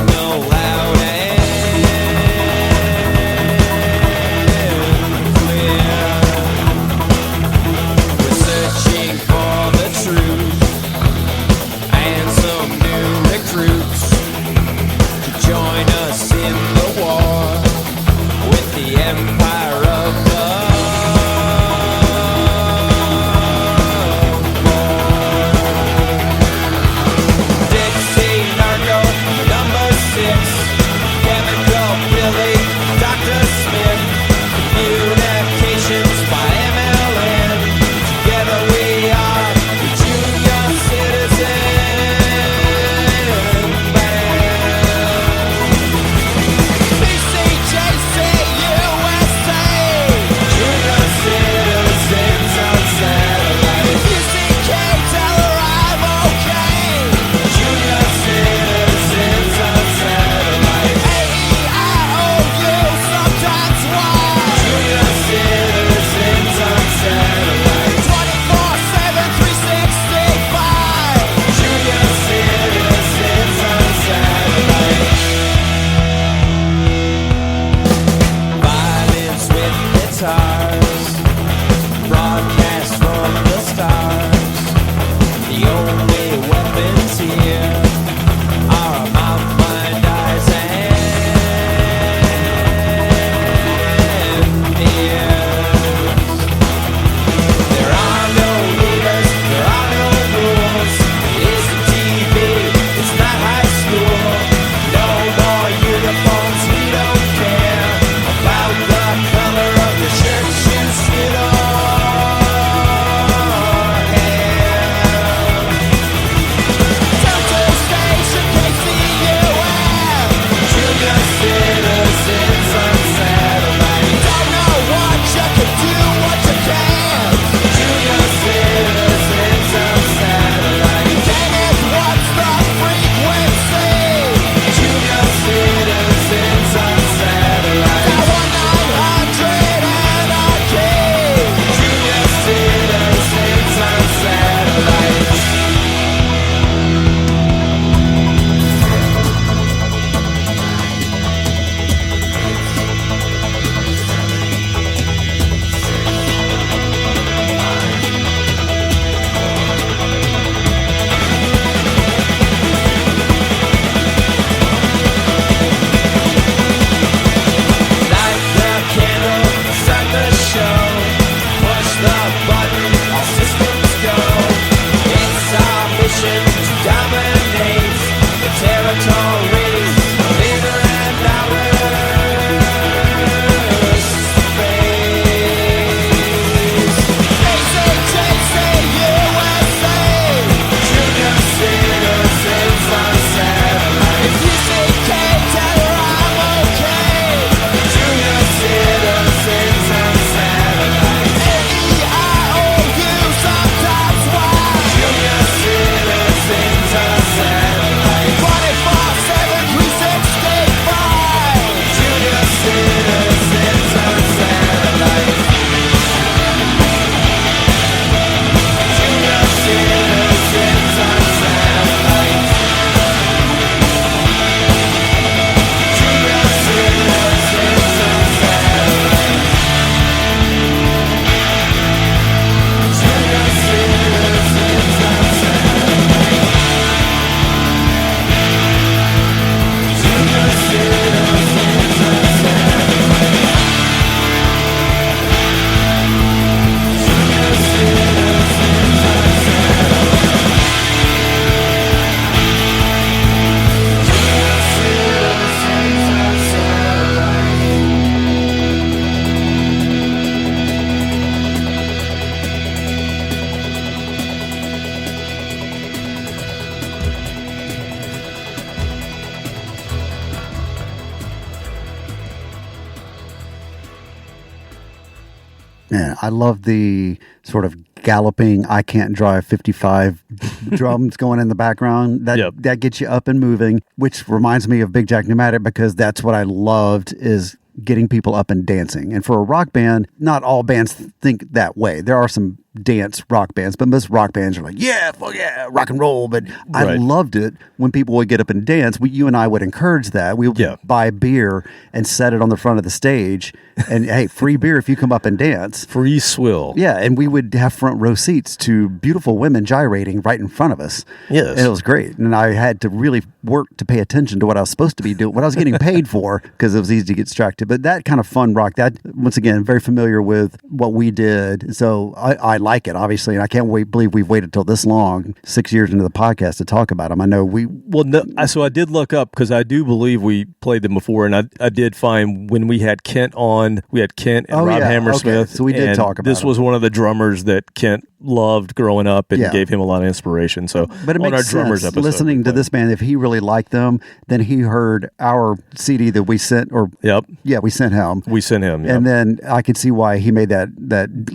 Man, I love the sort of galloping I Can't Drive 55 drums going in the background. That gets you up and moving, which reminds me of Big Jack Pneumatic, because that's what I loved, is getting people up and dancing. And for a rock band, not all bands think that way. There are some dance rock bands, but most rock bands are like, yeah, fuck yeah, rock and roll. But I loved it when people would get up and dance. You and I would encourage that. We would buy beer and set it on the front of the stage. And hey, free beer if you come up and dance. Free swill. Yeah, and we would have front row seats to beautiful women gyrating right in front of us. Yes. And it was great. And I had to really work to pay attention to what I was supposed to be doing, what I was getting paid for, because it was easy to get distracted. But that kind of fun rock, that, once again, very familiar with what we did. So I like it, obviously, and I can't believe we've waited till this long, 6 years into the podcast, to talk about them. I know we... Well, no, so I did look up, because I do believe we played them before, and I did find when we had Kent on, we had Kent and Rob Hammersmith. Okay. So we did talk about this. Was one of the drummers that Kent loved growing up and gave him a lot of inspiration. So, but it on makes our drummers sense, episode, listening to this band, if he really liked them, then he heard our CD that we sent, or we sent him. We sent him, and then I could see why he made that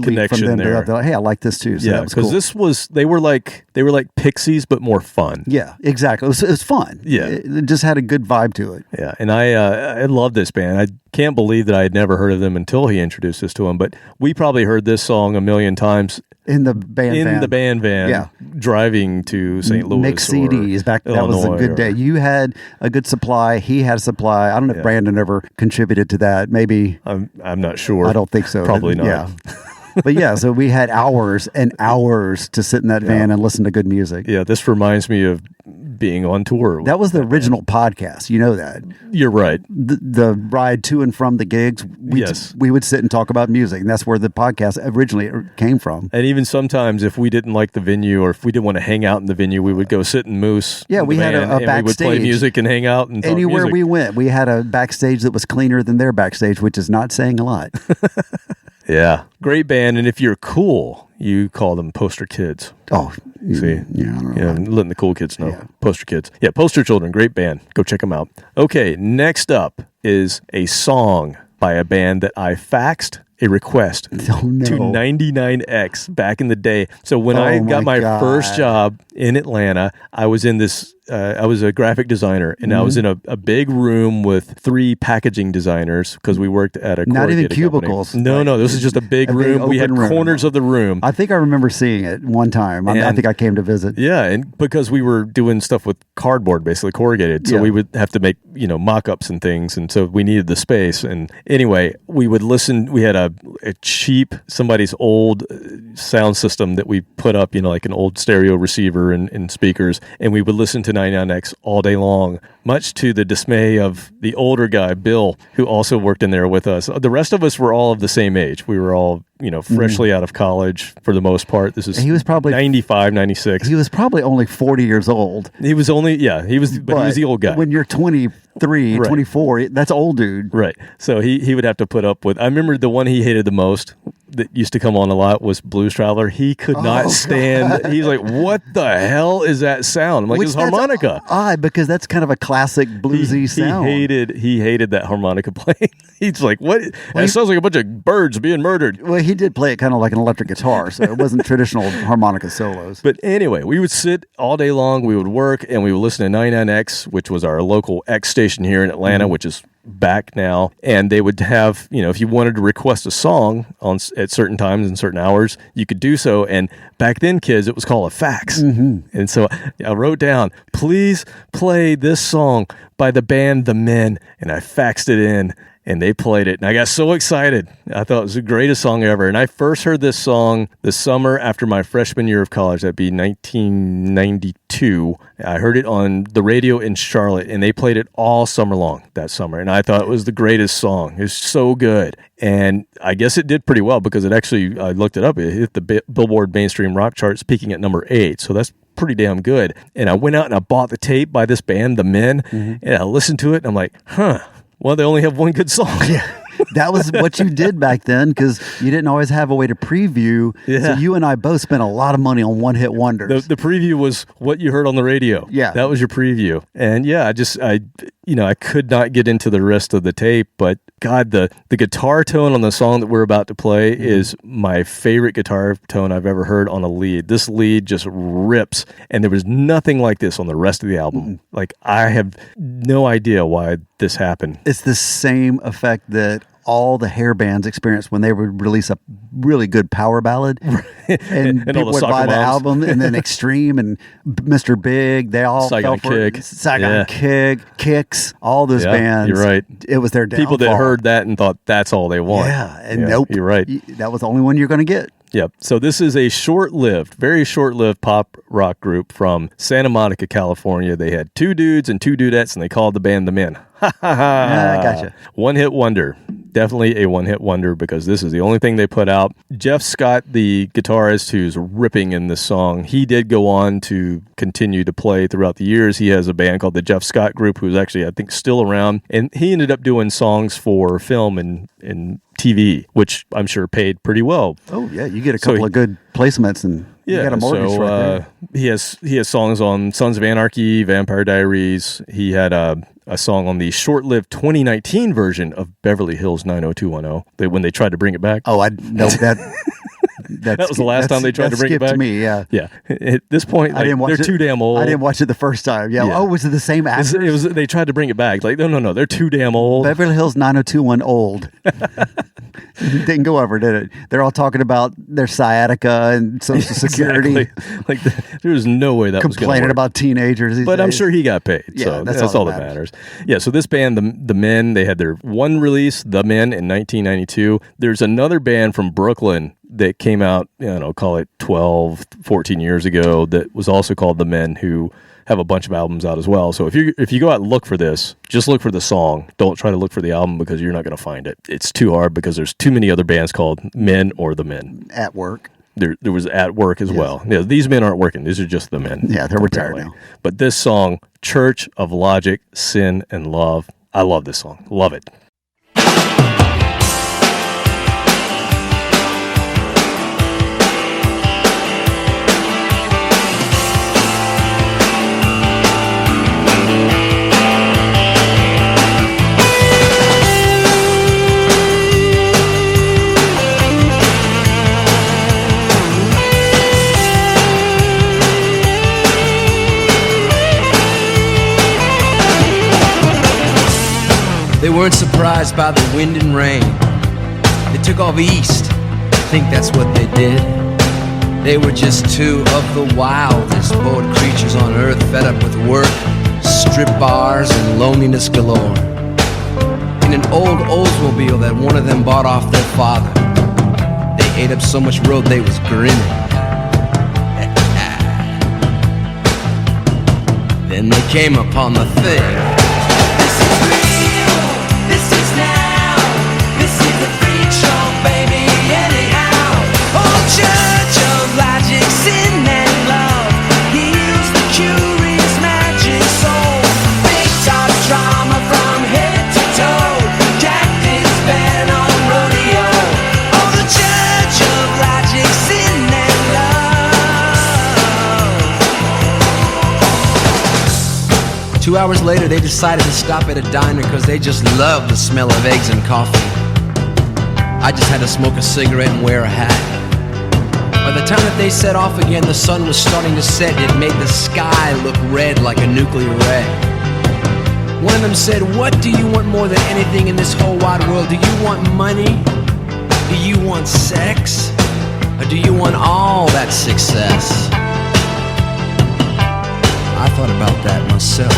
connection from them there. to, like, hey, I like this too. So yeah, because this was they were like Pixies but more fun. Yeah, exactly. It was fun. Yeah, it just had a good vibe to it. Yeah, and I love this band. I can't believe that I had never heard of them until he introduced us to them. But we probably heard this song a million times in the band van. Driving to St. Louis. Mix CDs back. That was a good day. You had a good supply. He had a supply. I don't know if Brandon ever contributed to that. Maybe I'm not sure. I don't think so. Probably not. Yeah. But yeah, so we had hours and hours to sit in that van and listen to good music. Yeah, this reminds me of being on tour. That was the original podcast. You know that. You're right. The ride to and from the gigs, we would sit and talk about music, and that's where the podcast originally came from. And even sometimes if we didn't like the venue, or if we didn't want to hang out in the venue, we would go sit in Moose. Yeah, we had a backstage. We would play music and hang out and talk anywhere music. we went. We had a backstage that was cleaner than their backstage, which is not saying a lot. Yeah, great band, and if you're cool, you call them Poster Kids. Oh, see, letting the cool kids know. Yeah. Poster Kids. Yeah, Poster Children, great band. Go check them out. Okay, next up is a song by a band that I faxed a request to 99X back in the day. So when I got my first job in Atlanta, I was in this, I was a graphic designer, and I was in a big room with 3 packaging designers, because we worked at a not even company. Cubicles. No, this is just a big room. We had corners of the room. I think I remember seeing it one time. I think I came to visit. Yeah, and because we were doing stuff with cardboard, basically corrugated, so we would have to make mock-ups and things, and so we needed the space. And anyway, we would listen. We had a cheap, somebody's old sound system that we put up, like an old stereo receiver and speakers, and we would listen to 99X all day long, much to the dismay of the older guy, Bill, who also worked in there with us. The rest of us were all of the same age. We were all, freshly out of college for the most part. He was probably 95, 96. He was probably only 40 years old. He was only, but he was the old guy. When you're 23, 24, that's old dude. Right. So he would have to put up with, I remember the one he hated the most that used to come on a lot was Blues Traveler. He could not stand, he's like, what the hell is that sound? I'm like, it's harmonica. Odd, because that's kind of a classic bluesy sound. He hated that harmonica playing. He's like, what? That sounds like a bunch of birds being murdered. Well, he did play it kind of like an electric guitar, so it wasn't traditional harmonica solos. But anyway, we would sit all day long, we would work, and we would listen to 99X, which was our local X station here in Atlanta, which is back now. And they would have, if you wanted to request a song at certain times and certain hours, you could do so. And back then, kids, it was called a fax. And so I wrote down, please play this song by the band The Men, and I faxed it in. And they played it, and I got so excited. I thought it was the greatest song ever. And I first heard this song the summer after my freshman year of college. That'd be 1992. I heard it on the radio in Charlotte, and they played it all summer long that summer. And I thought it was the greatest song. It was so good. And I guess it did pretty well, because it actually, I looked it up, it hit the Billboard mainstream rock charts, peaking at number 8. So that's pretty damn good. And I went out and I bought the tape by this band, The Men, and I listened to it, and I'm like, well, they only have one good song. that was what you did back then because you didn't always have a way to preview. Yeah. So you and I both spent a lot of money on one-hit wonders. The preview was what you heard on the radio. Yeah. That was your preview. And yeah, I could not get into the rest of the tape, but God, the guitar tone on the song that we're about to play is my favorite guitar tone I've ever heard on a lead. This lead just rips, and there was nothing like this on the rest of the album. Like, I have no idea why this happened. It's the same effect that all the hair bands experienced when they would release a really good power ballad, and people all the would buy the moms. album, and then Extreme and Mr. Big, they all Saigon fell for it. Kick. Saigon Kick, Kicks, all those bands. You're right. It was their downfall. People that heard that and thought that's all they want. Yeah, and nope. You're right. That was the only one you're going to get. Yep. So this is a very short-lived pop rock group from Santa Monica, California. They had 2 dudes and 2 dudettes, and they called the band The Men. Ha ha ha. Yeah, I gotcha. One-hit wonder. Definitely a one-hit wonder because this is the only thing they put out. Jeff Scott, the guitarist who's ripping in this song, he did go on to continue to play throughout the years. He has a band called the Jeff Scott Group, who's actually, I think, still around. And he ended up doing songs for film and TV, which I'm sure paid pretty well. Oh, yeah. You get a couple of good placements and you got a mortgage right there. He has songs on Sons of Anarchy, Vampire Diaries. He had a song on the short-lived 2019 version of Beverly Hills 90210 when they tried to bring it back. Oh, I know that. That was the last time they tried to bring it back. To me, yeah. Yeah. At this point, they're too damn old. I didn't watch it the first time. Yeah. Oh, was it the same actors? They tried to bring it back. Like, no, they're too damn old. Beverly Hills 90210 old. Didn't go over, did it? They're all talking about their sciatica and Social Security. Like, there was no way that was going to complaining work. about teenagers. But I'm sure he got paid. Yeah, so that's all that matters. Yeah, so this band, the Men, they had their one release, The Men, in 1992. There's another band from Brooklyn that came out, call it 12, 14 years ago, that was also called The Men, who have a bunch of albums out as well. So if you go out and look for this, just look for the song. Don't try to look for the album because you're not going to find it. It's too hard because there's too many other bands called Men or The Men. At work. There was At Work as well. Yeah, these men aren't working. These are just the Men. Yeah, they're retired now. But this song, Church of Logic, Sin, and Love, I love this song. Love it. They weren't surprised by the wind and rain. They took off east, I think that's what they did. They were just 2 of the wildest bored creatures on earth, fed up with work, strip bars, and loneliness galore. In an old Oldsmobile that one of them bought off their father, they ate up so much road they was grinning. Then they came upon the thing. Church of logic, sin and love heals the curious magic soul. Big top drama from head to toe. Cactus band on rodeo. Oh, the Church of logic, sin and love. 2 hours later, they decided to stop at a diner because they just loved the smell of eggs and coffee. I just had to smoke a cigarette and wear a hat. By the time that they set off again, the sun was starting to set. It made the sky look red like a nuclear ray. One of them said, "What do you want more than anything in this whole wide world? Do you want money? Do you want sex? Or do you want all that success?" I thought about that myself.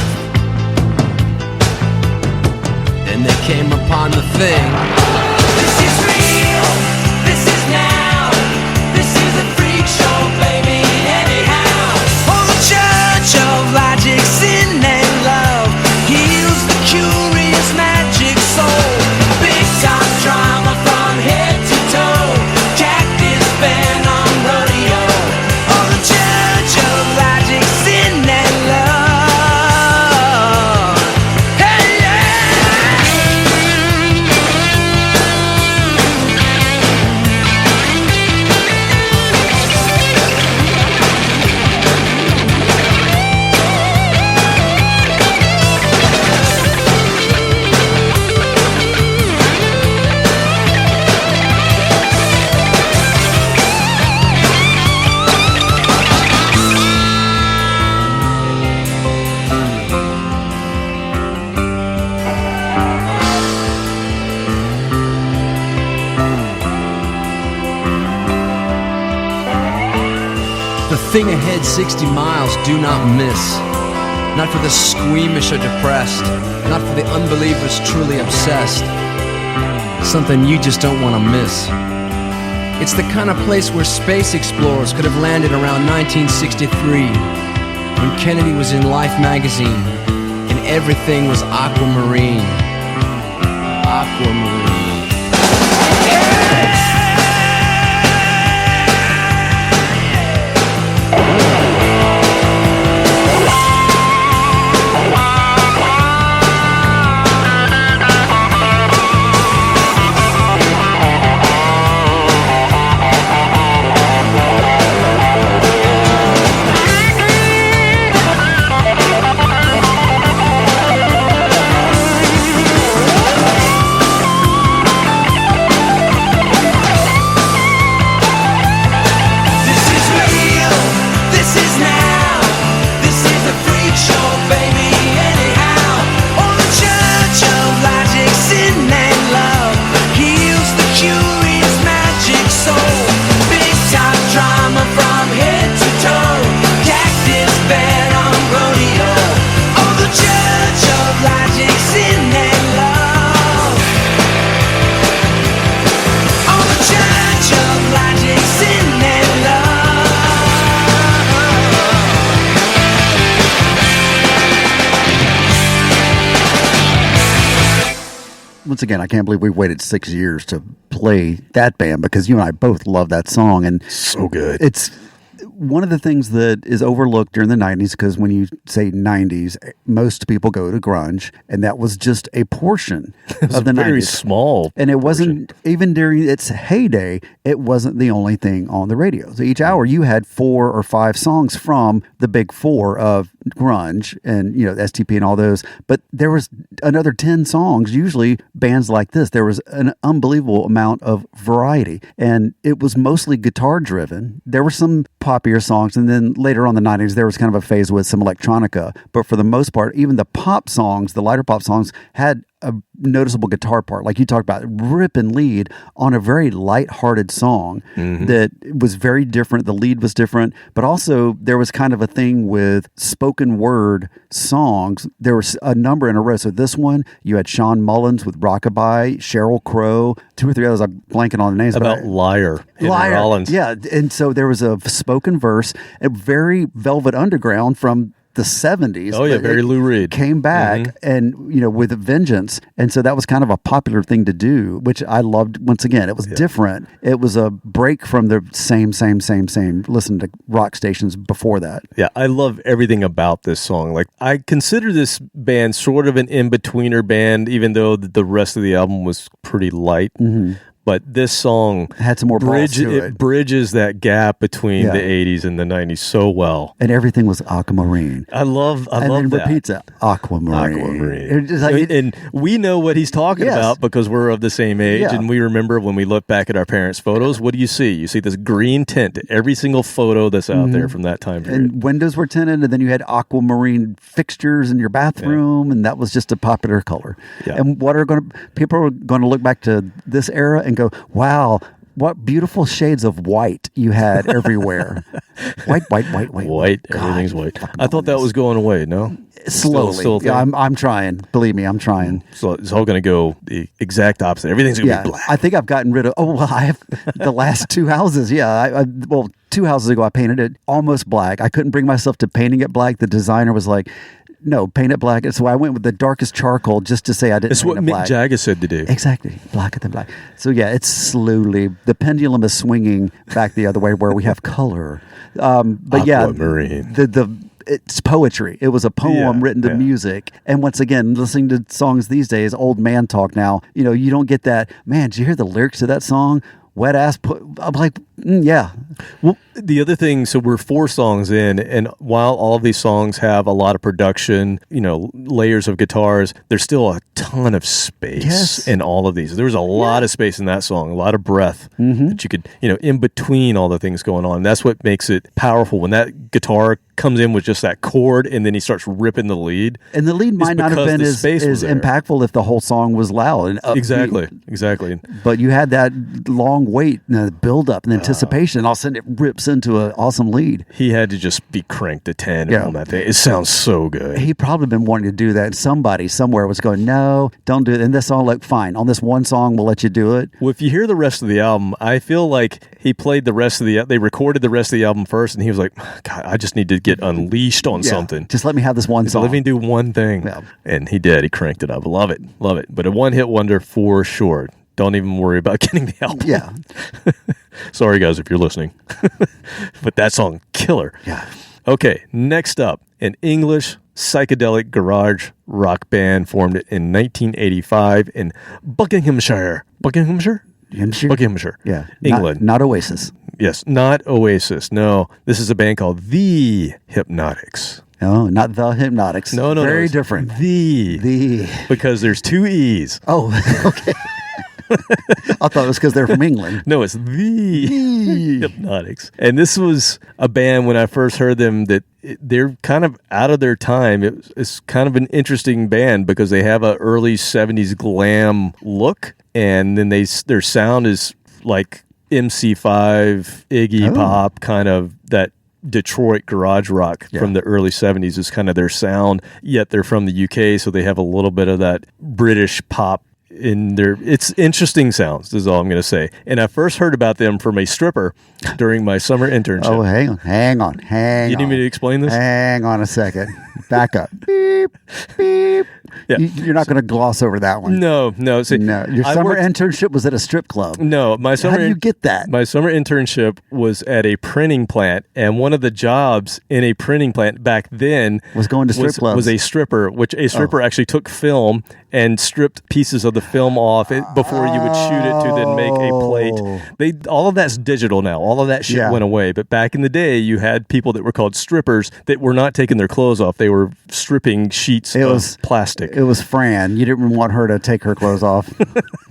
Then they came upon the thing. This is real, this is now, this is a freak show, baby, anyhow. Oh, the Church of logic, sin and love heals the curious magic soul. Big time drama from head to toe. Cactus band on rodeo. Oh, the Church of logic, sin and love. Hey, yeah! Anything ahead 60 miles, do not miss. Not for the squeamish or depressed, not for the unbelievers truly obsessed. Something you just don't want to miss. It's the kind of place where space explorers could have landed around 1963, when Kennedy was in Life magazine and everything was aquamarine. Aquamarine. Once again, I can't believe we waited 6 years to play that band, because you and I both love that song. And so good. It's one of the things that is overlooked during the 90s, because when you say 90s, most people go to grunge, and that was just a portion of the 90s. Very small. And it wasn't, even during its heyday, it wasn't the only thing on the radio. So each hour you had 4 or 5 songs from the big 4 of grunge and, you know, STP and all those. But there was another 10 songs, usually bands like this. There was an unbelievable amount of variety, and it was mostly guitar driven. There were some poppier songs, and then later on in the 90s, there was kind of a phase with some electronica. But for the most part, even the pop songs, the lighter pop songs, had a noticeable guitar part, like you talked about, rip and lead on a very light-hearted song that was very different. The lead was different, but also there was kind of a thing with spoken word songs. There was a number in a row. So this one, you had Sean Mullins with Rockabye, Sheryl Crow, 2 or 3 others. I'm blanking on the names. About Liar. Rollins. Yeah, and so there was a spoken verse, a very Velvet Underground from the 70s. Oh, yeah, very Lou Reed. Came back and, you know, with a vengeance. And so that was kind of a popular thing to do, which I loved. Once again, it was different. It was a break from the same, listen to rock stations before that. Yeah, I love everything about this song. Like, I consider this band sort of an in-betweener band, even though the rest of the album was pretty light. But this song had some more balls to it. It bridges that gap between the 80s and the 90s so well. And everything was aquamarine. I love and then that. repeats it, aquamarine. And we know what he's talking about because we're of the same age, and we remember when we look back at our parents' photos, what do you see? You see this green tint to every single photo that's out there from that time period. And windows were tinted, and then you had aquamarine fixtures in your bathroom, and that was just a popular color. And people are going to look back to this era and go, wow, what beautiful shades of white you had everywhere. White. White, everything's white. I thought that was going away, no? Slowly. Still I'm trying. Believe me, I'm trying. So it's all going to go the exact opposite. Everything's going to be black. I think I've gotten rid of, I have the last 2 houses. Yeah. 2 houses ago, I painted it almost black. I couldn't bring myself to painting it black. The designer was like, no, paint it black. So I went with the darkest charcoal just to say I didn't paint it black. It's what Mick Jagger said to do. Exactly. Blacker than black. So yeah, it's slowly, the pendulum is swinging back the other way where we have color. But Aquamarine. It's poetry. It was a poem written to music. And once again, listening to songs these days, old man talk now, you know, you don't get that, man, did you hear the lyrics to that song? Wet ass. I'm like, yeah. Well, the other thing, so we're 4 songs in, and while all of these songs have a lot of production, you know, layers of guitars, there's still a ton of space in all of these. There was a lot of space in that song, a lot of breath that you could, you know, in between all the things going on. That's what makes it powerful. When that guitar comes in with just that chord, and then he starts ripping the lead. And the lead might not have been as impactful if the whole song was loud and upbeat. Exactly. But you had that long wait, and the build up and anticipation, and all of a sudden it rips into an awesome lead. He had to just be cranked to 10 on that thing. It sounds so good. He probably been wanting to do that. And somebody somewhere was going, no, don't do it. And this song, look, fine. On this one song, we'll let you do it. Well, if you hear the rest of the album, I feel like he played the rest of they recorded the rest of the album first, and he was like, God, I just need to get unleashed on something. Just let me have this one song. Let me do one thing. Yeah. And he did. He cranked it up. Love it. Love it. But a one-hit wonder for sure. Don't even worry about getting the album. Yeah. Sorry, guys, if you're listening. But that song, killer. Yeah. Okay, next up, an English psychedelic garage rock band formed in 1985 in Buckinghamshire. Buckinghamshire? Yeah. England. Not Oasis. Yes, not Oasis. No, this is a band called The Hypnotics. No, not The Hypnotics. No. Very different. The. Because there's 2 E's. Oh, okay. I thought it was because they're from England. No, it's The Hypnotics. And this was a band when I first heard them that they're kind of out of their time. It's kind of an interesting band because they have an early 70s glam look, and then their sound is like MC5, Iggy Pop, kind of that Detroit garage rock from the early 70s is kind of their sound, yet they're from the UK, so they have a little bit of that British pop in their. It's interesting sounds, is all I'm going to say. And I first heard about them from a stripper during my summer internship. Oh, hang on. You need me to explain this? Hang on a second. Back up. Beep, beep. Yeah. You're not going to gloss over that one. No. See, no. Your summer internship was at a strip club. No, my summer. How do you get that? My summer internship was at a printing plant, and one of the jobs in a printing plant back then was going to strip clubs. Was a stripper, which a stripper actually took film and stripped pieces of the film off before you would shoot it to then make a plate. All of that's digital now. All of that shit went away. But back in the day, you had people that were called strippers that were not taking their clothes off. They were stripping sheets of plastic. It was Fran. You didn't want her to take her clothes off.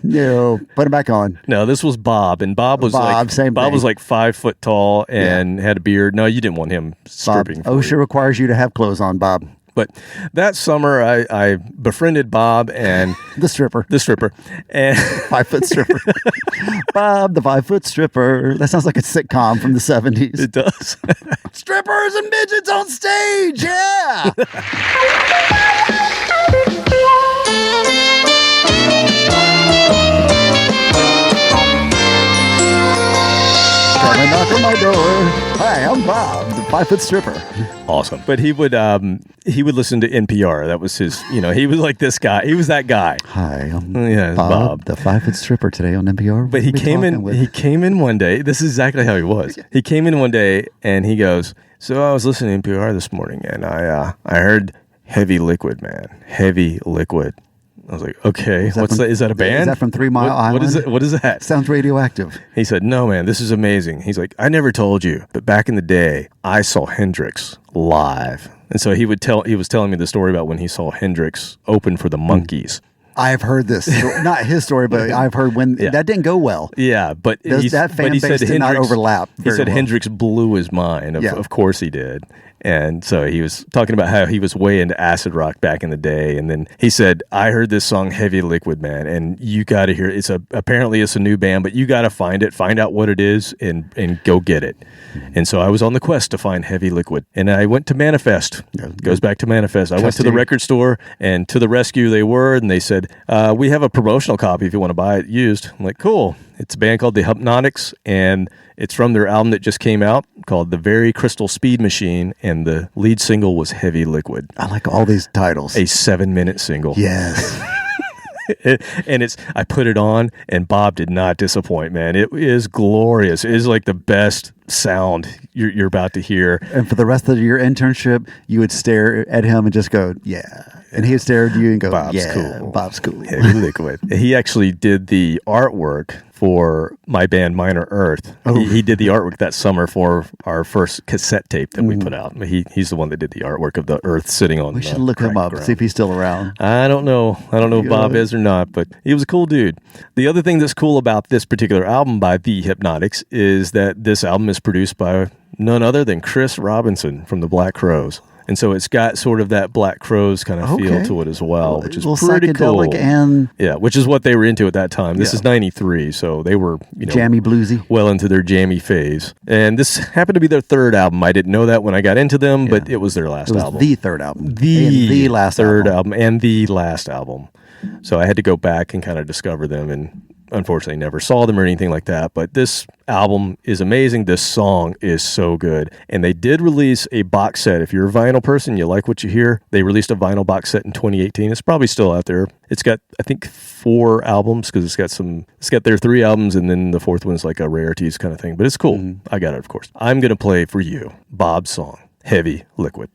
No, put them back on. No, this was Bob, and Bob was like 5 foot tall and had a beard. No, you didn't want him stripping. OSHA requires you to have clothes on, Bob. But that summer, I befriended Bob and the stripper, and 5 foot stripper, Bob, the 5 foot stripper. That sounds like a sitcom from the 70s. It does. Strippers and midgets on stage, yeah. Come and knock on my door. Hi, I'm Bob, the 5 foot stripper. Awesome. But he would listen to NPR. That was his, he was like this guy. He was that guy. Hi, I'm Bob, the 5 foot stripper today on NPR. But he came in one day. This is exactly how he was. He came in one day and he goes, so I was listening to NPR this morning and I heard Heavy Liquid, man. Heavy Liquid. I was like, okay, is that a band? Is that from 3 Mile Island? What is that? Sounds radioactive. He said, no, man, this is amazing. He's like, I never told you, but back in the day, I saw Hendrix live. And so he was telling me the story about when he saw Hendrix open for the Monkees. I've heard this, not his story, but I've heard when that didn't go well. Yeah, but that fan base did not overlap. He said Hendrix blew his mind. Of course he did. And so he was talking about how he was way into acid rock back in the day. And then he said, I heard this song Heavy Liquid, man, and you got to hear it. Apparently it's a new band, but you got to find out what it is and go get it. And so I was on the quest to find Heavy Liquid. And I went to Manifest. Goes back to Manifest. I went to the record store, and to the rescue they were, and they said, we have a promotional copy if you want to buy it used. I'm like, cool. It's a band called The Hypnotics, and it's from their album that just came out called The Very Crystal Speed Machine, and the lead single was Heavy Liquid. I like all these titles. A 7-minute single. Yes. And I put it on, and Bob did not disappoint, man. It is glorious. It is like the best sound you're about to hear. And for the rest of your internship, you would stare at him and just go, yeah. And he would stare at you and go, Bob's yeah, cool. Bob's cool. Heavy Liquid. He actually did the artwork for my band Minor Earth. He did the artwork that summer for our first cassette tape that we put out. He's the one that did the artwork of the Earth sitting on. We should look him up, see if he's still around. I don't know if Bob is or not, but he was a cool dude. The other thing that's cool about this particular album by The Hypnotics is that this album is produced by none other than Chris Robinson from the Black Crowes. And so it's got sort of that Black Crowes kind of feel to it as well, which is pretty psychedelic cool. And yeah, which is what they were into at that time. This is 93, so they were, jammy bluesy, well into their jammy phase. And this happened to be their third album. I didn't know that when I got into them, but it was their last album. The third album. The last third album and the last album. So I had to go back and kind of discover them, and unfortunately never saw them or anything like that. But this album is amazing. This song is so good. And they did release a box set. If you're a vinyl person, you like what you hear, they released a vinyl box set in 2018. It's probably still out there. It's got, I think, 4 albums, because it's got their 3 albums, and then the 4th one's like a rarities kind of thing. But it's cool. I got it, of course. I'm going to play for you Bob's song, Heavy Liquid.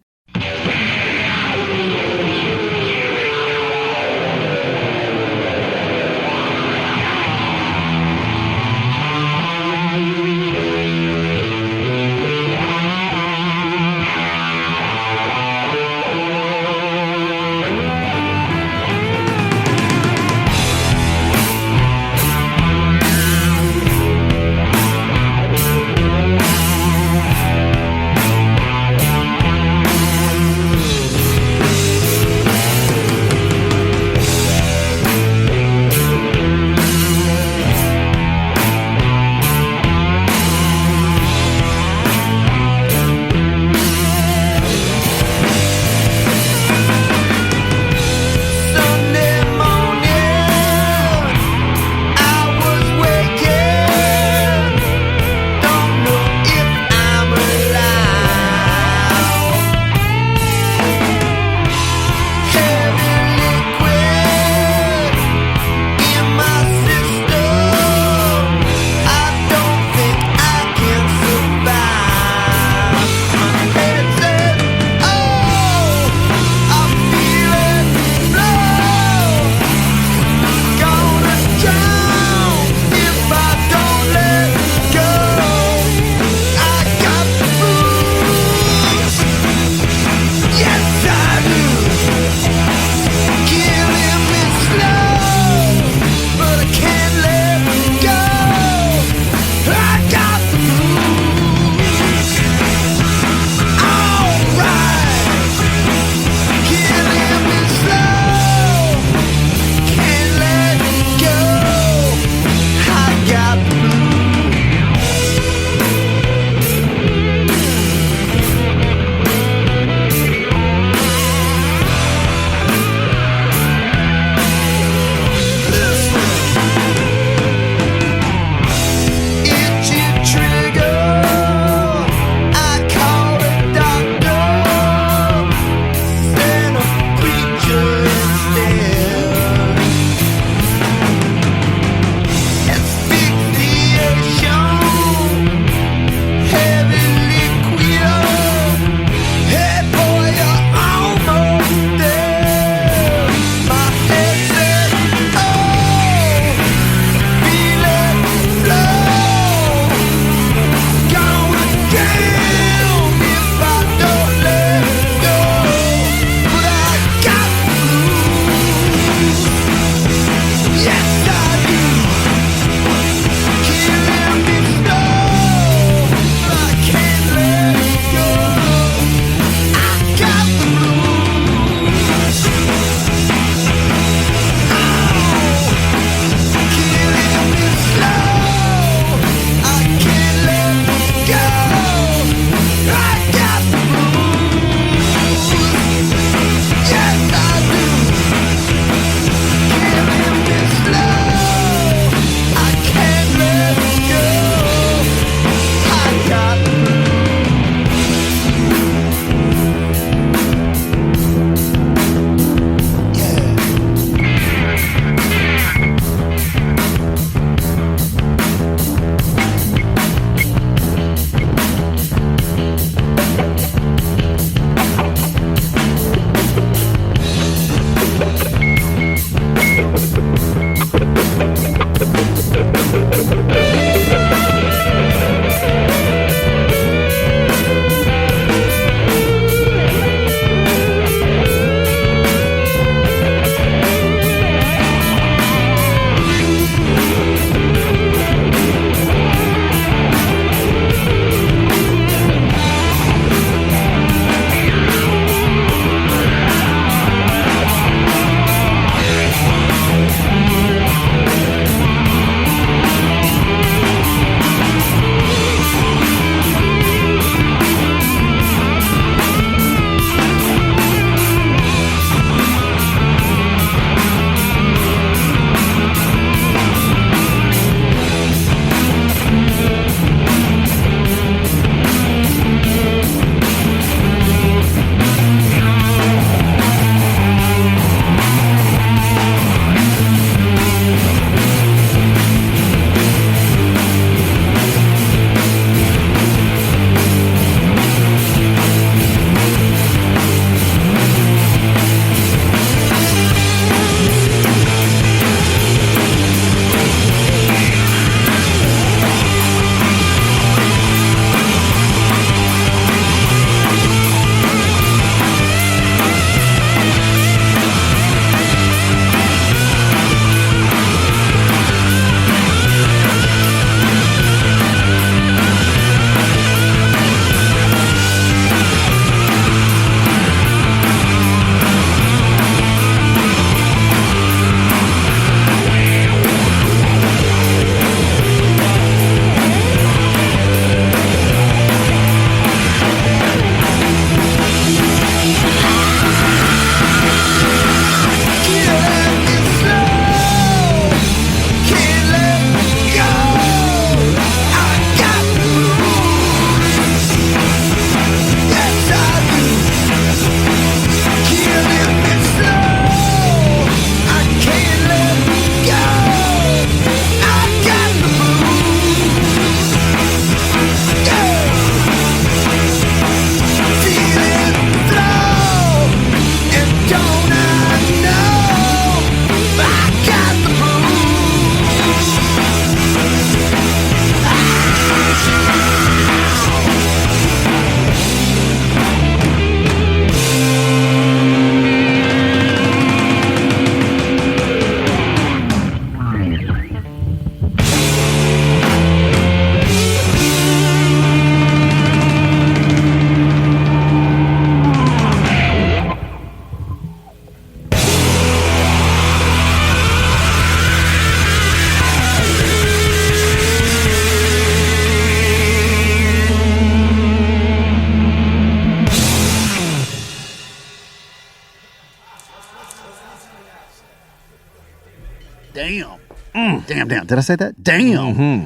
Damn. Did I say that? Damn. Mm-hmm.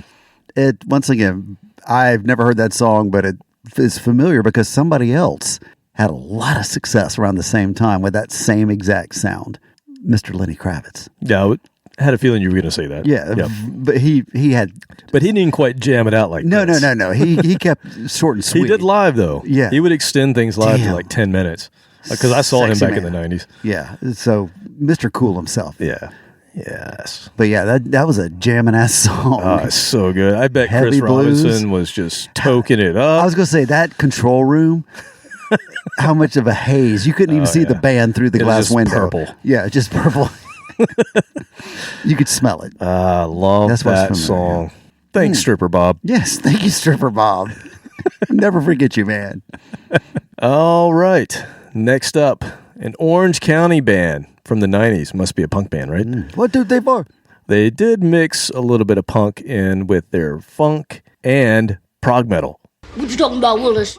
It, once again, I've never heard that song, but it is familiar because somebody else had a lot of success around the same time with that same exact sound. Mr. Lenny Kravitz. Yeah, I had a feeling you were going to say that. Yeah, Yep. but he had... But he didn't quite jam it out like No. this. He kept short and sweet. He did live, though. Yeah. He would extend things live to Damn. like 10 minutes. Because I saw him Sexy back in man. the 90s. Yeah, so Mr. Cool himself. Yeah. Yes. But yeah, that was a jamming ass song. Oh, it's so good. I bet Heavy Chris blues. Robinson was just toking it up. I was going to say, that control room, how much of a haze. You couldn't even see the band through the It was glass just window. purple. Yeah, just purple. You could smell it. I love That's what's that familiar. song. Thanks, Stripper Bob. Yes, thank you, Stripper Bob. Never forget you, man. All right. Next up, an Orange County band from the 90s. Must be a punk band, right? What do they for? They did mix a little bit of punk in with their funk and prog metal. What you talking about, Willis?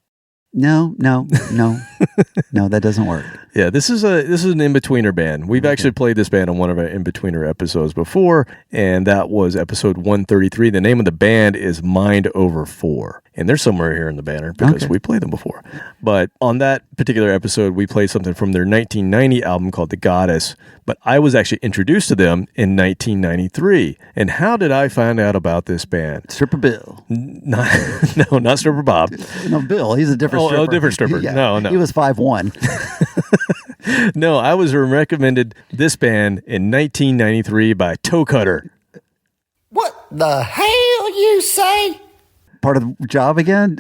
No, that doesn't work. Yeah, this is an in-betweener band. We've actually played this band on one of our in-betweener episodes before, and that was episode 133. The name of the band is Mind Over 4, and they're somewhere here in the banner because we played them before. But on that particular episode, we played something from their 1990 album called The Goddess, but I was actually introduced to them in 1993. And how did I find out about this band? Stripper Bill. No, not Stripper Bob. No, Bill. He's a different stripper. Oh, different stripper. Yeah, No. He was 5'1". No, I was recommended this band in 1993 by Toe Cutter. What the hell you say? Part of the job again?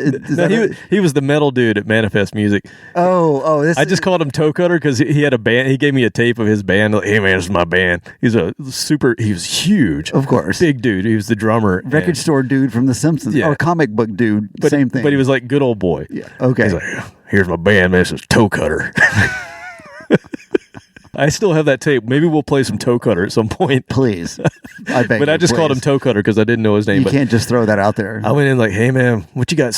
He was the metal dude at Manifest Music. Oh, I just called him Toe Cutter because he had a band. He gave me a tape of his band. Like, hey man, this is my band. He was huge. Of course. Big dude. He was the drummer. Record store dude from The Simpsons. Yeah. Or comic book dude. Same thing. But he was like good old boy. Yeah. Okay. He's like, here's my band, man. This is Toe Cutter. I still have that tape. Maybe we'll play some Toe Cutter at some point. Please. I beg But I just called him Toe Cutter because I didn't know his name. You can't just throw that out there. I went in like, hey man, what you got?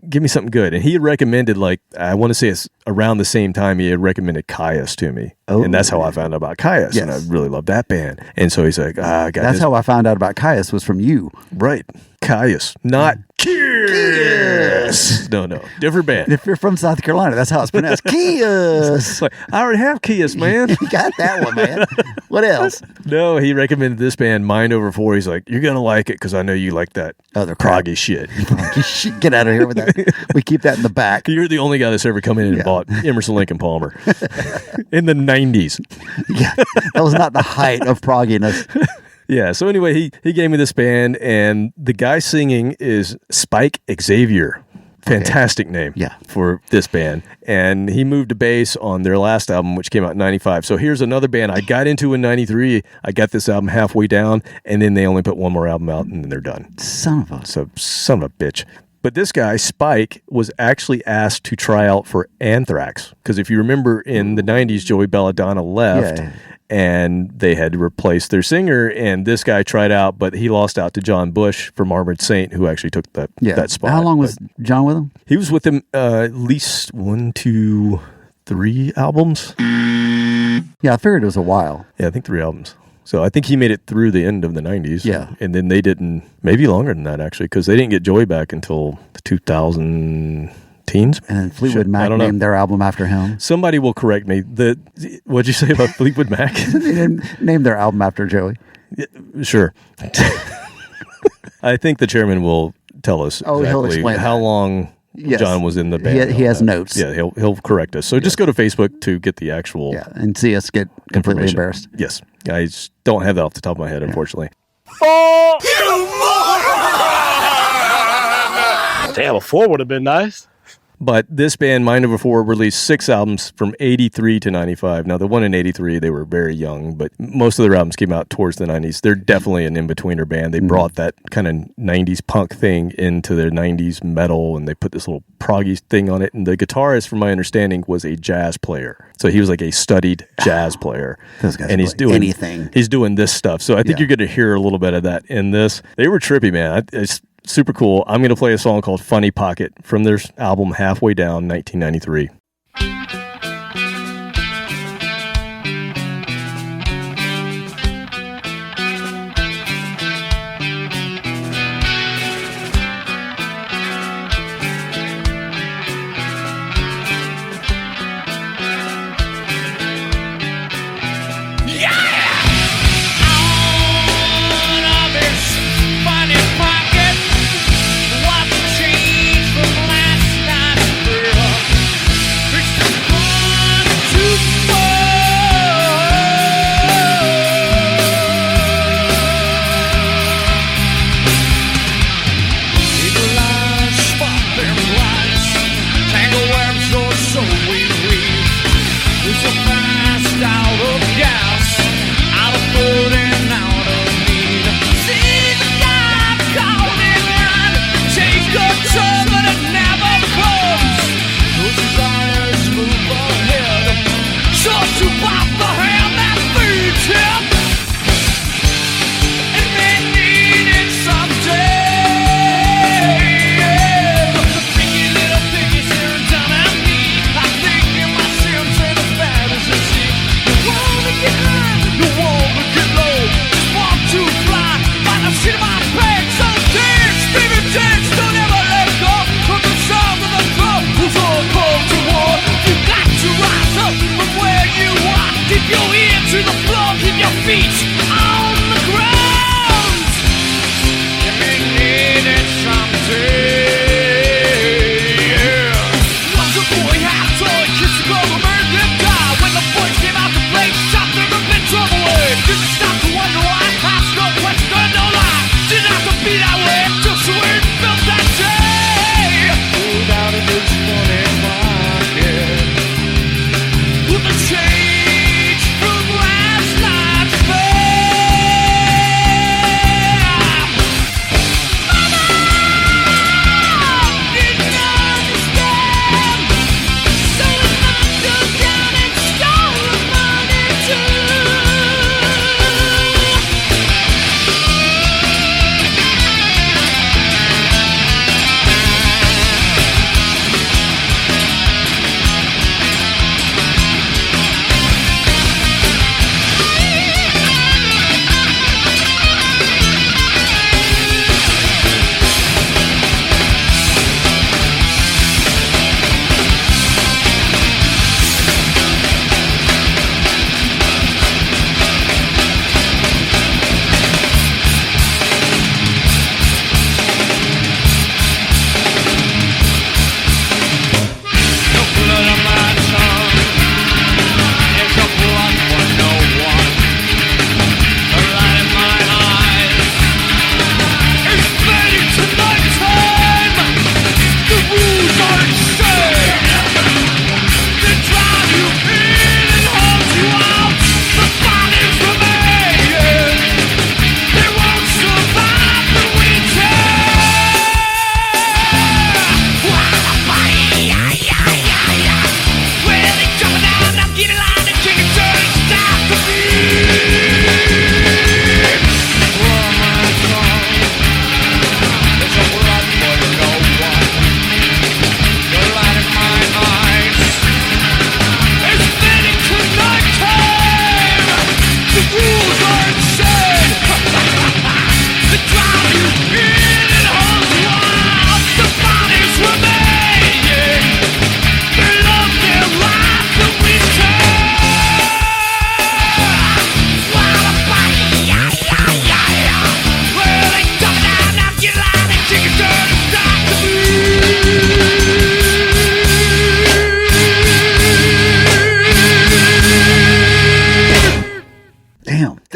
Give me something good. And he had recommended, like, I want to say it's around the same time he had recommended Caius to me. Oh, and that's how I found out about Caius. Yes. And I really love that band. And so he's like, I got That's this. how I found out about Caius was from you. Right. Caius, not Kiss. No, different band. If you're from South Carolina, that's how it's pronounced. Kiss. Like, I already have Kiss, man. You got that one, man. What else? No, he recommended this band, Mind Over 4. He's like, you're going to like it because I know you like that other crap. proggy shit. Get out of here with that. We keep that in the back. You're the only guy that's ever come in and bought Emerson, Lake and Palmer in the 90s. Yeah, that was not the height of progginess. Yeah, so anyway, he gave me this band, and the guy singing is Spike Xavier. Fantastic name for this band. And he moved to bass on their last album, which came out in 95. So here's another band I got into in 93. I got this album halfway down, and then they only put one more album out, and then they're done. Son of a bitch. But this guy, Spike, was actually asked to try out for Anthrax. Because if you remember, in the 90s, Joey Belladonna left. Yeah. And they had to replace their singer, and this guy tried out, but he lost out to John Bush from Armored Saint, who actually took that spot. How long was John with him? He was with him at least 1, 2, 3 albums. Yeah, I figured it was a while. Yeah, I think 3 albums. So I think he made it through the end of the 90s. Yeah. And then they didn't, maybe longer than that, actually, because they didn't get Joey back until the 2000 teens. And then Fleetwood Mac named their album after him. Somebody will correct me. What'd you say about Fleetwood Mac? They named their album after Joey. Yeah, sure. I think the chairman will tell us he'll explain how long John was in the band. He has notes. Yeah, he'll correct us. So just go to Facebook to get the actual and see us get completely embarrassed. Yes. I just don't have that off the top of my head, unfortunately. Damn, a 4 would have been nice. But this band, Mind Over 4, released 6 albums from 83 to 95. Now, the one in 83, they were very young, but most of their albums came out towards the 90s. They're definitely an in-betweener band. They brought that kind of 90s punk thing into their 90s metal, and they put this little proggy thing on it. And the guitarist, from my understanding, was a jazz player. So he was like a studied jazz player. Those guys and he's doing anything. He's doing this stuff. So I think you're going to hear a little bit of that in this. They were trippy, man. It's super cool. I'm going to play a song called Funny Pocket from their album Halfway Down, 1993.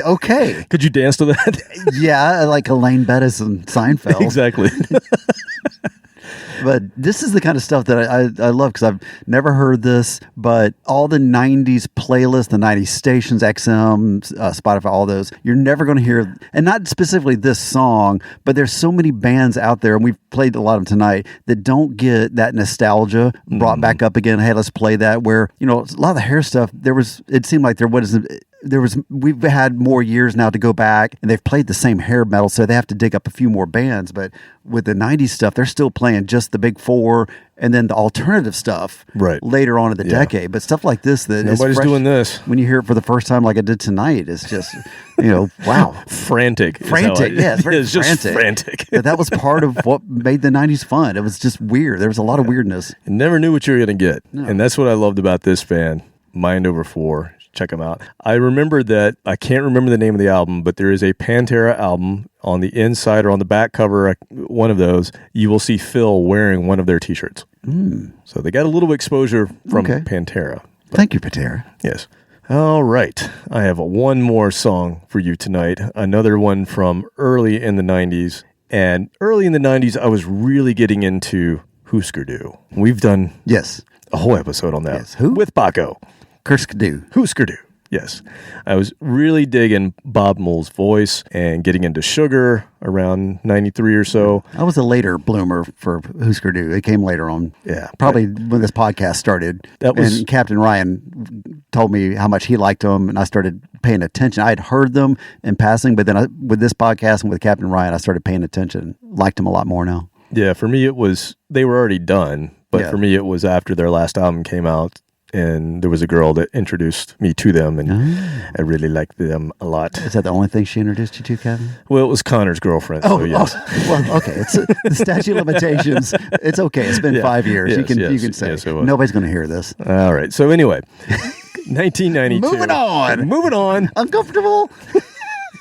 Okay. Could you dance to that? Yeah, like Elaine Bettis and Seinfeld. Exactly. But this is the kind of stuff that I love because I've never heard this, but all the 90s playlists, the 90s stations, XM, Spotify, all those, you're never going to hear, and not specifically this song, but there's so many bands out there, and we've played a lot of them tonight, that don't get that nostalgia brought back up again. Hey, let's play that, where, you know, a lot of the hair stuff, it seemed like we've had more years now to go back, and they've played the same hair metal, so they have to dig up a few more bands. But with the 90s stuff, they're still playing just the big four and then the alternative stuff later on in the decade. But stuff like this, that nobody's doing this. When you hear it for the first time, like I did tonight, it's just, you know, wow. Frantic. Yeah, it's very just frantic. Yeah, that was part of what made the 90s fun. It was just weird. There was a lot of weirdness. You never knew what you were going to get. No. And that's what I loved about this band, Mind Over 4. Check them out. I remember that, I can't remember the name of the album, but there is a Pantera album. On the inside or on the back cover, one of those, you will see Phil wearing one of their t-shirts. So they got a little exposure from Pantera. Thank you, Pantera. Yes. All right. I have one more song for you tonight. Another one from early in the 90s. And early in the 90s, I was really getting into Husker Du. We've done a whole episode on that. Yes. Who? With Baco. Husker Du. Yes. I was really digging Bob Moole's voice and getting into Sugar around 93 or so. I was a later bloomer for Husker Du. It came later on. Yeah. Probably when this podcast started. And Captain Ryan told me how much he liked them, and I started paying attention. I had heard them in passing, but then with this podcast and with Captain Ryan, I started paying attention. Liked them a lot more now. Yeah, for me, they were already done, but for me, it was after their last album came out. And there was a girl that introduced me to them, and I really liked them a lot. Is that the only thing she introduced you to, Kevin? Well, it was Connor's girlfriend. Oh, so yes. Well, okay. It's the statute of limitations. It's okay. It's been 5 years. You can say nobody's going to hear this. All right. So anyway, 1992. Moving on. Uncomfortable.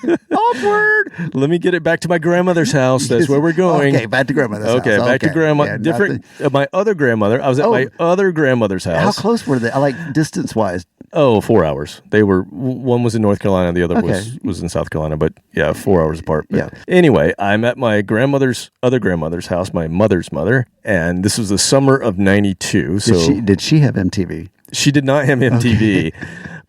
Upward. Let me get it back to my grandmother's house. That's where we're going. Okay, back to grandmother's house. Okay, back to grandma. Yeah, different. My other grandmother. I was at my other grandmother's house. How close were they? Like distance wise? Oh, 4 hours. They were. One was in North Carolina. The other was in South Carolina. But yeah, 4 hours apart. But Yeah. Anyway, I'm at my other grandmother's house, my mother's mother, and this was the summer of '92. So Did she have MTV? She did not have MTV,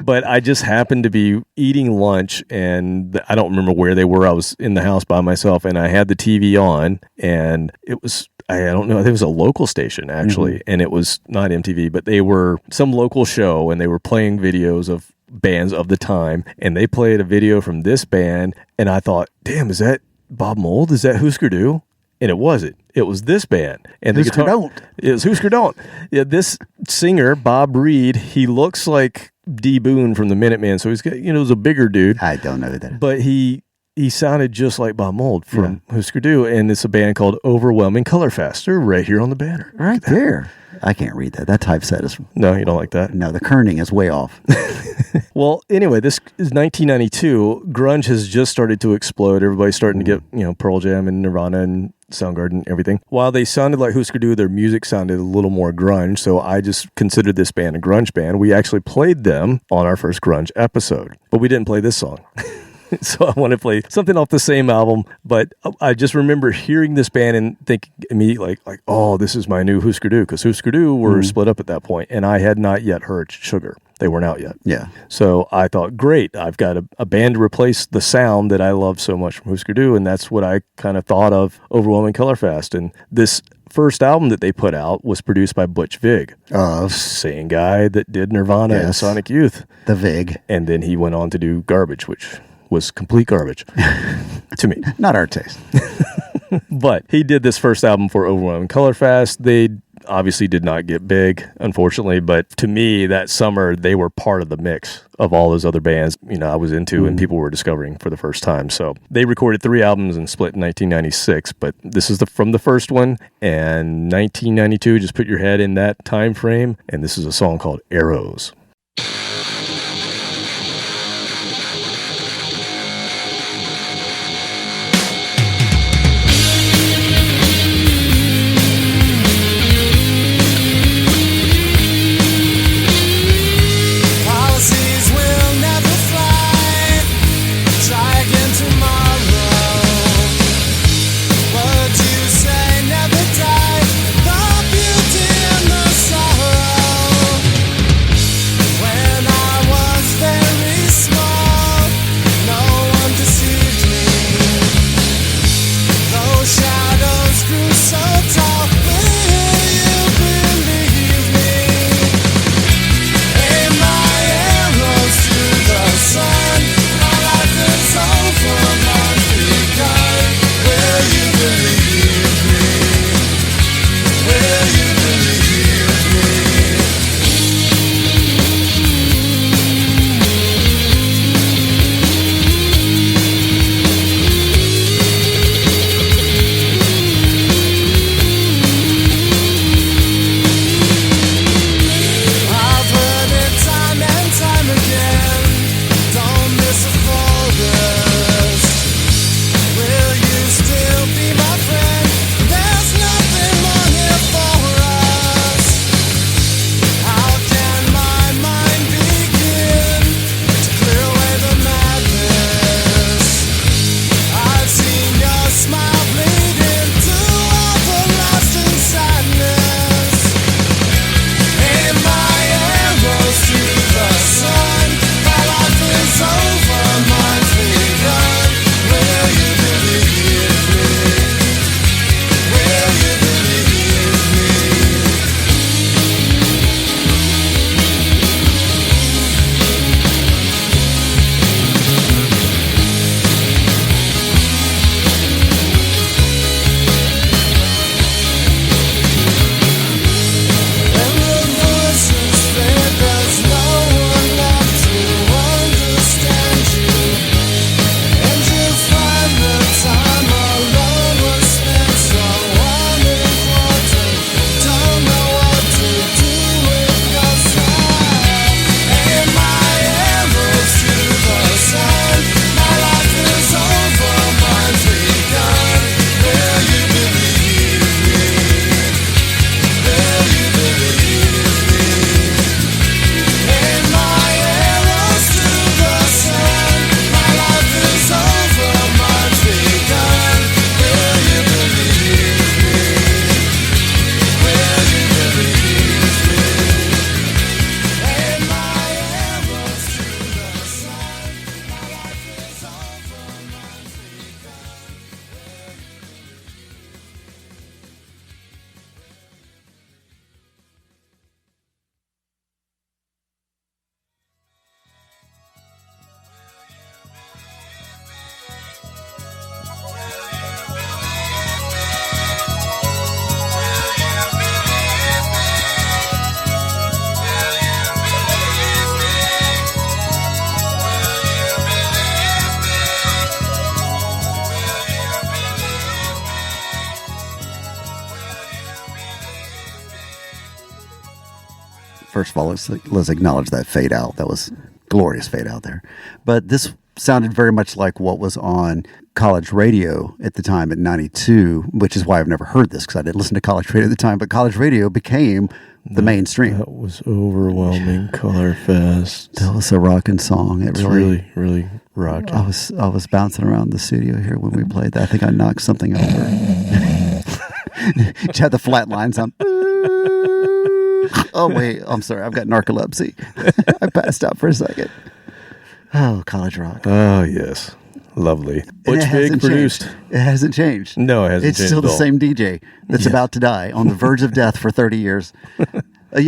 but I just happened to be eating lunch, and I don't remember where they were. I was in the house by myself, and I had the TV on, and it was, I don't know, it was a local station, actually, and it was not MTV, but they were some local show, and they were playing videos of bands of the time, and they played a video from this band, and I thought, damn, is that Bob Mould? Is that Husker Du? And it wasn't. It was this band. And the Husker guitar, Don't. It was Husker Don't. Yeah, this singer, Bob Reed, he looks like D. Boone from the Minutemen. So he's got, he's a bigger dude. I don't know that. But he sounded just like Bob Mould from Husker Du. And it's a band called Overwhelming Color Fest. They're right here on the banner. Right there. I can't read that. That typeset is... No, you don't like that? No, the kerning is way off. Well, anyway, this is 1992. Grunge has just started to explode. Everybody's starting to get, Pearl Jam and Nirvana and Soundgarden and everything. While they sounded like Husker Du, their music sounded a little more grunge, so I just considered this band a grunge band. We actually played them on our first grunge episode, but we didn't play this song. So I want to play something off the same album, but I just remember hearing this band and thinking immediately like, oh, this is my new Husker Du, because Husker Du were split up at that point, and I had not yet heard Sugar. They weren't out yet. Yeah. So I thought, great, I've got a band to replace the sound that I love so much from Husker Du, and that's what I kind of thought of Overwhelming Color Fest. And this first album that they put out was produced by Butch Vig. Same guy that did Nirvana and Sonic Youth. The Vig. And then he went on to do Garbage, which was complete garbage to me. Not our taste. But he did this first album for Overwhelming Color Fest. They obviously did not get big, unfortunately, but to me, that summer, they were part of the mix of all those other bands, I was into and people were discovering for the first time. So they recorded 3 albums and split in 1996, but this is from the first one, and 1992, just put your head in that time frame, and this is a song called Arrows. First of all, let's acknowledge that fade out. That was glorious fade out there. But this sounded very much like what was on college radio at the time at 92, which is why I've never heard this because I didn't listen to college radio at the time. But college radio became the mainstream. That was overwhelming. Color Fest. That was a rocking song. It's really rocking. I was bouncing around the studio here when we played that. I think I knocked something over. Just had the flat lines on. Oh, wait. I'm sorry. I've got narcolepsy. I passed out for a second. Oh, college rock. Oh, yes. Lovely. Butch Vig produced. It hasn't changed. No, it hasn't It's changed still at the all. same DJ that's about to die on the verge of death for 30 years.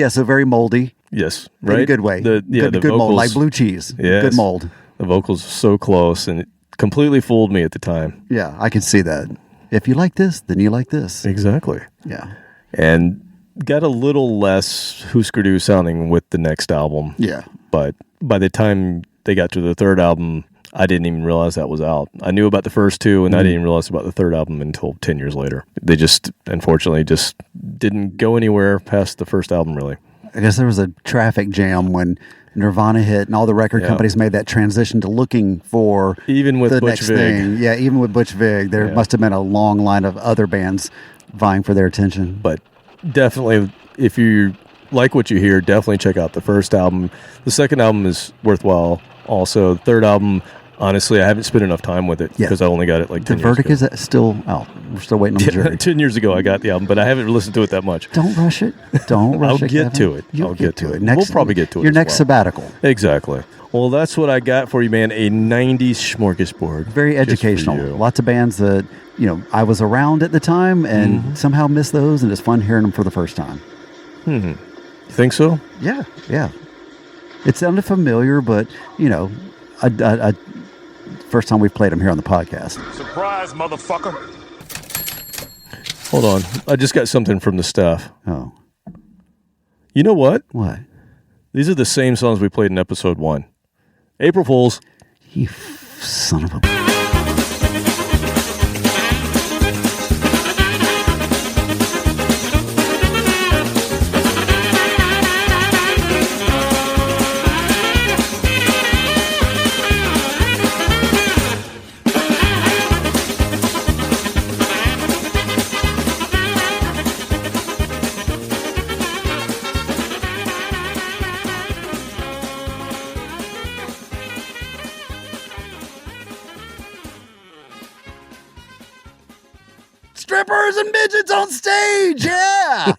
So very moldy. Yes, In right? a good way. The good mold, vocals- like blue cheese. Yes. Good mold. The vocals are so close, and it completely fooled me at the time. Yeah, I can see that. If you like this, then you like this. Exactly. Yeah. And got a little less Husker Du sounding with the next album. Yeah. But by the time they got to the third album, I didn't even realize that was out. I knew about the first two, and I didn't even realize about the third album until 10 years later. They just, unfortunately, just didn't go anywhere past the first album, really. I guess there was a traffic jam when Nirvana hit and all the record companies made that transition to looking for even with the Butch next Vig. thing. Yeah, even with Butch Vig, there must have been a long line of other bands vying for their attention. But definitely, if you like what you hear, definitely check out the first album. The second album is worthwhile. Also, the third album, honestly, I haven't spent enough time with it because I only got it like 10 The years verdict ago. is still out. We're still waiting on the jury. 10 years ago, I got the album, but I haven't listened to it that much. Don't rush it. Don't rush I'll it. get Kevin. to it. You'll I'll get to it. Next, We'll probably get to it. Your as next well. sabbatical. Exactly. Well, that's what I got for you, man. A 90s smorgasbord. Very Just for educational. you. Lots of bands that, I was around at the time and somehow missed those, and it's fun hearing them for the first time. You think so? Yeah, yeah. It sounded familiar, but, I first time we've played them here on the podcast. Surprise, motherfucker. Hold on. I just got something from the staff. Oh. You know what? What? These are the same songs we played in episode 1. April Fools. You son of a... Strippers and midgets on stage, yeah!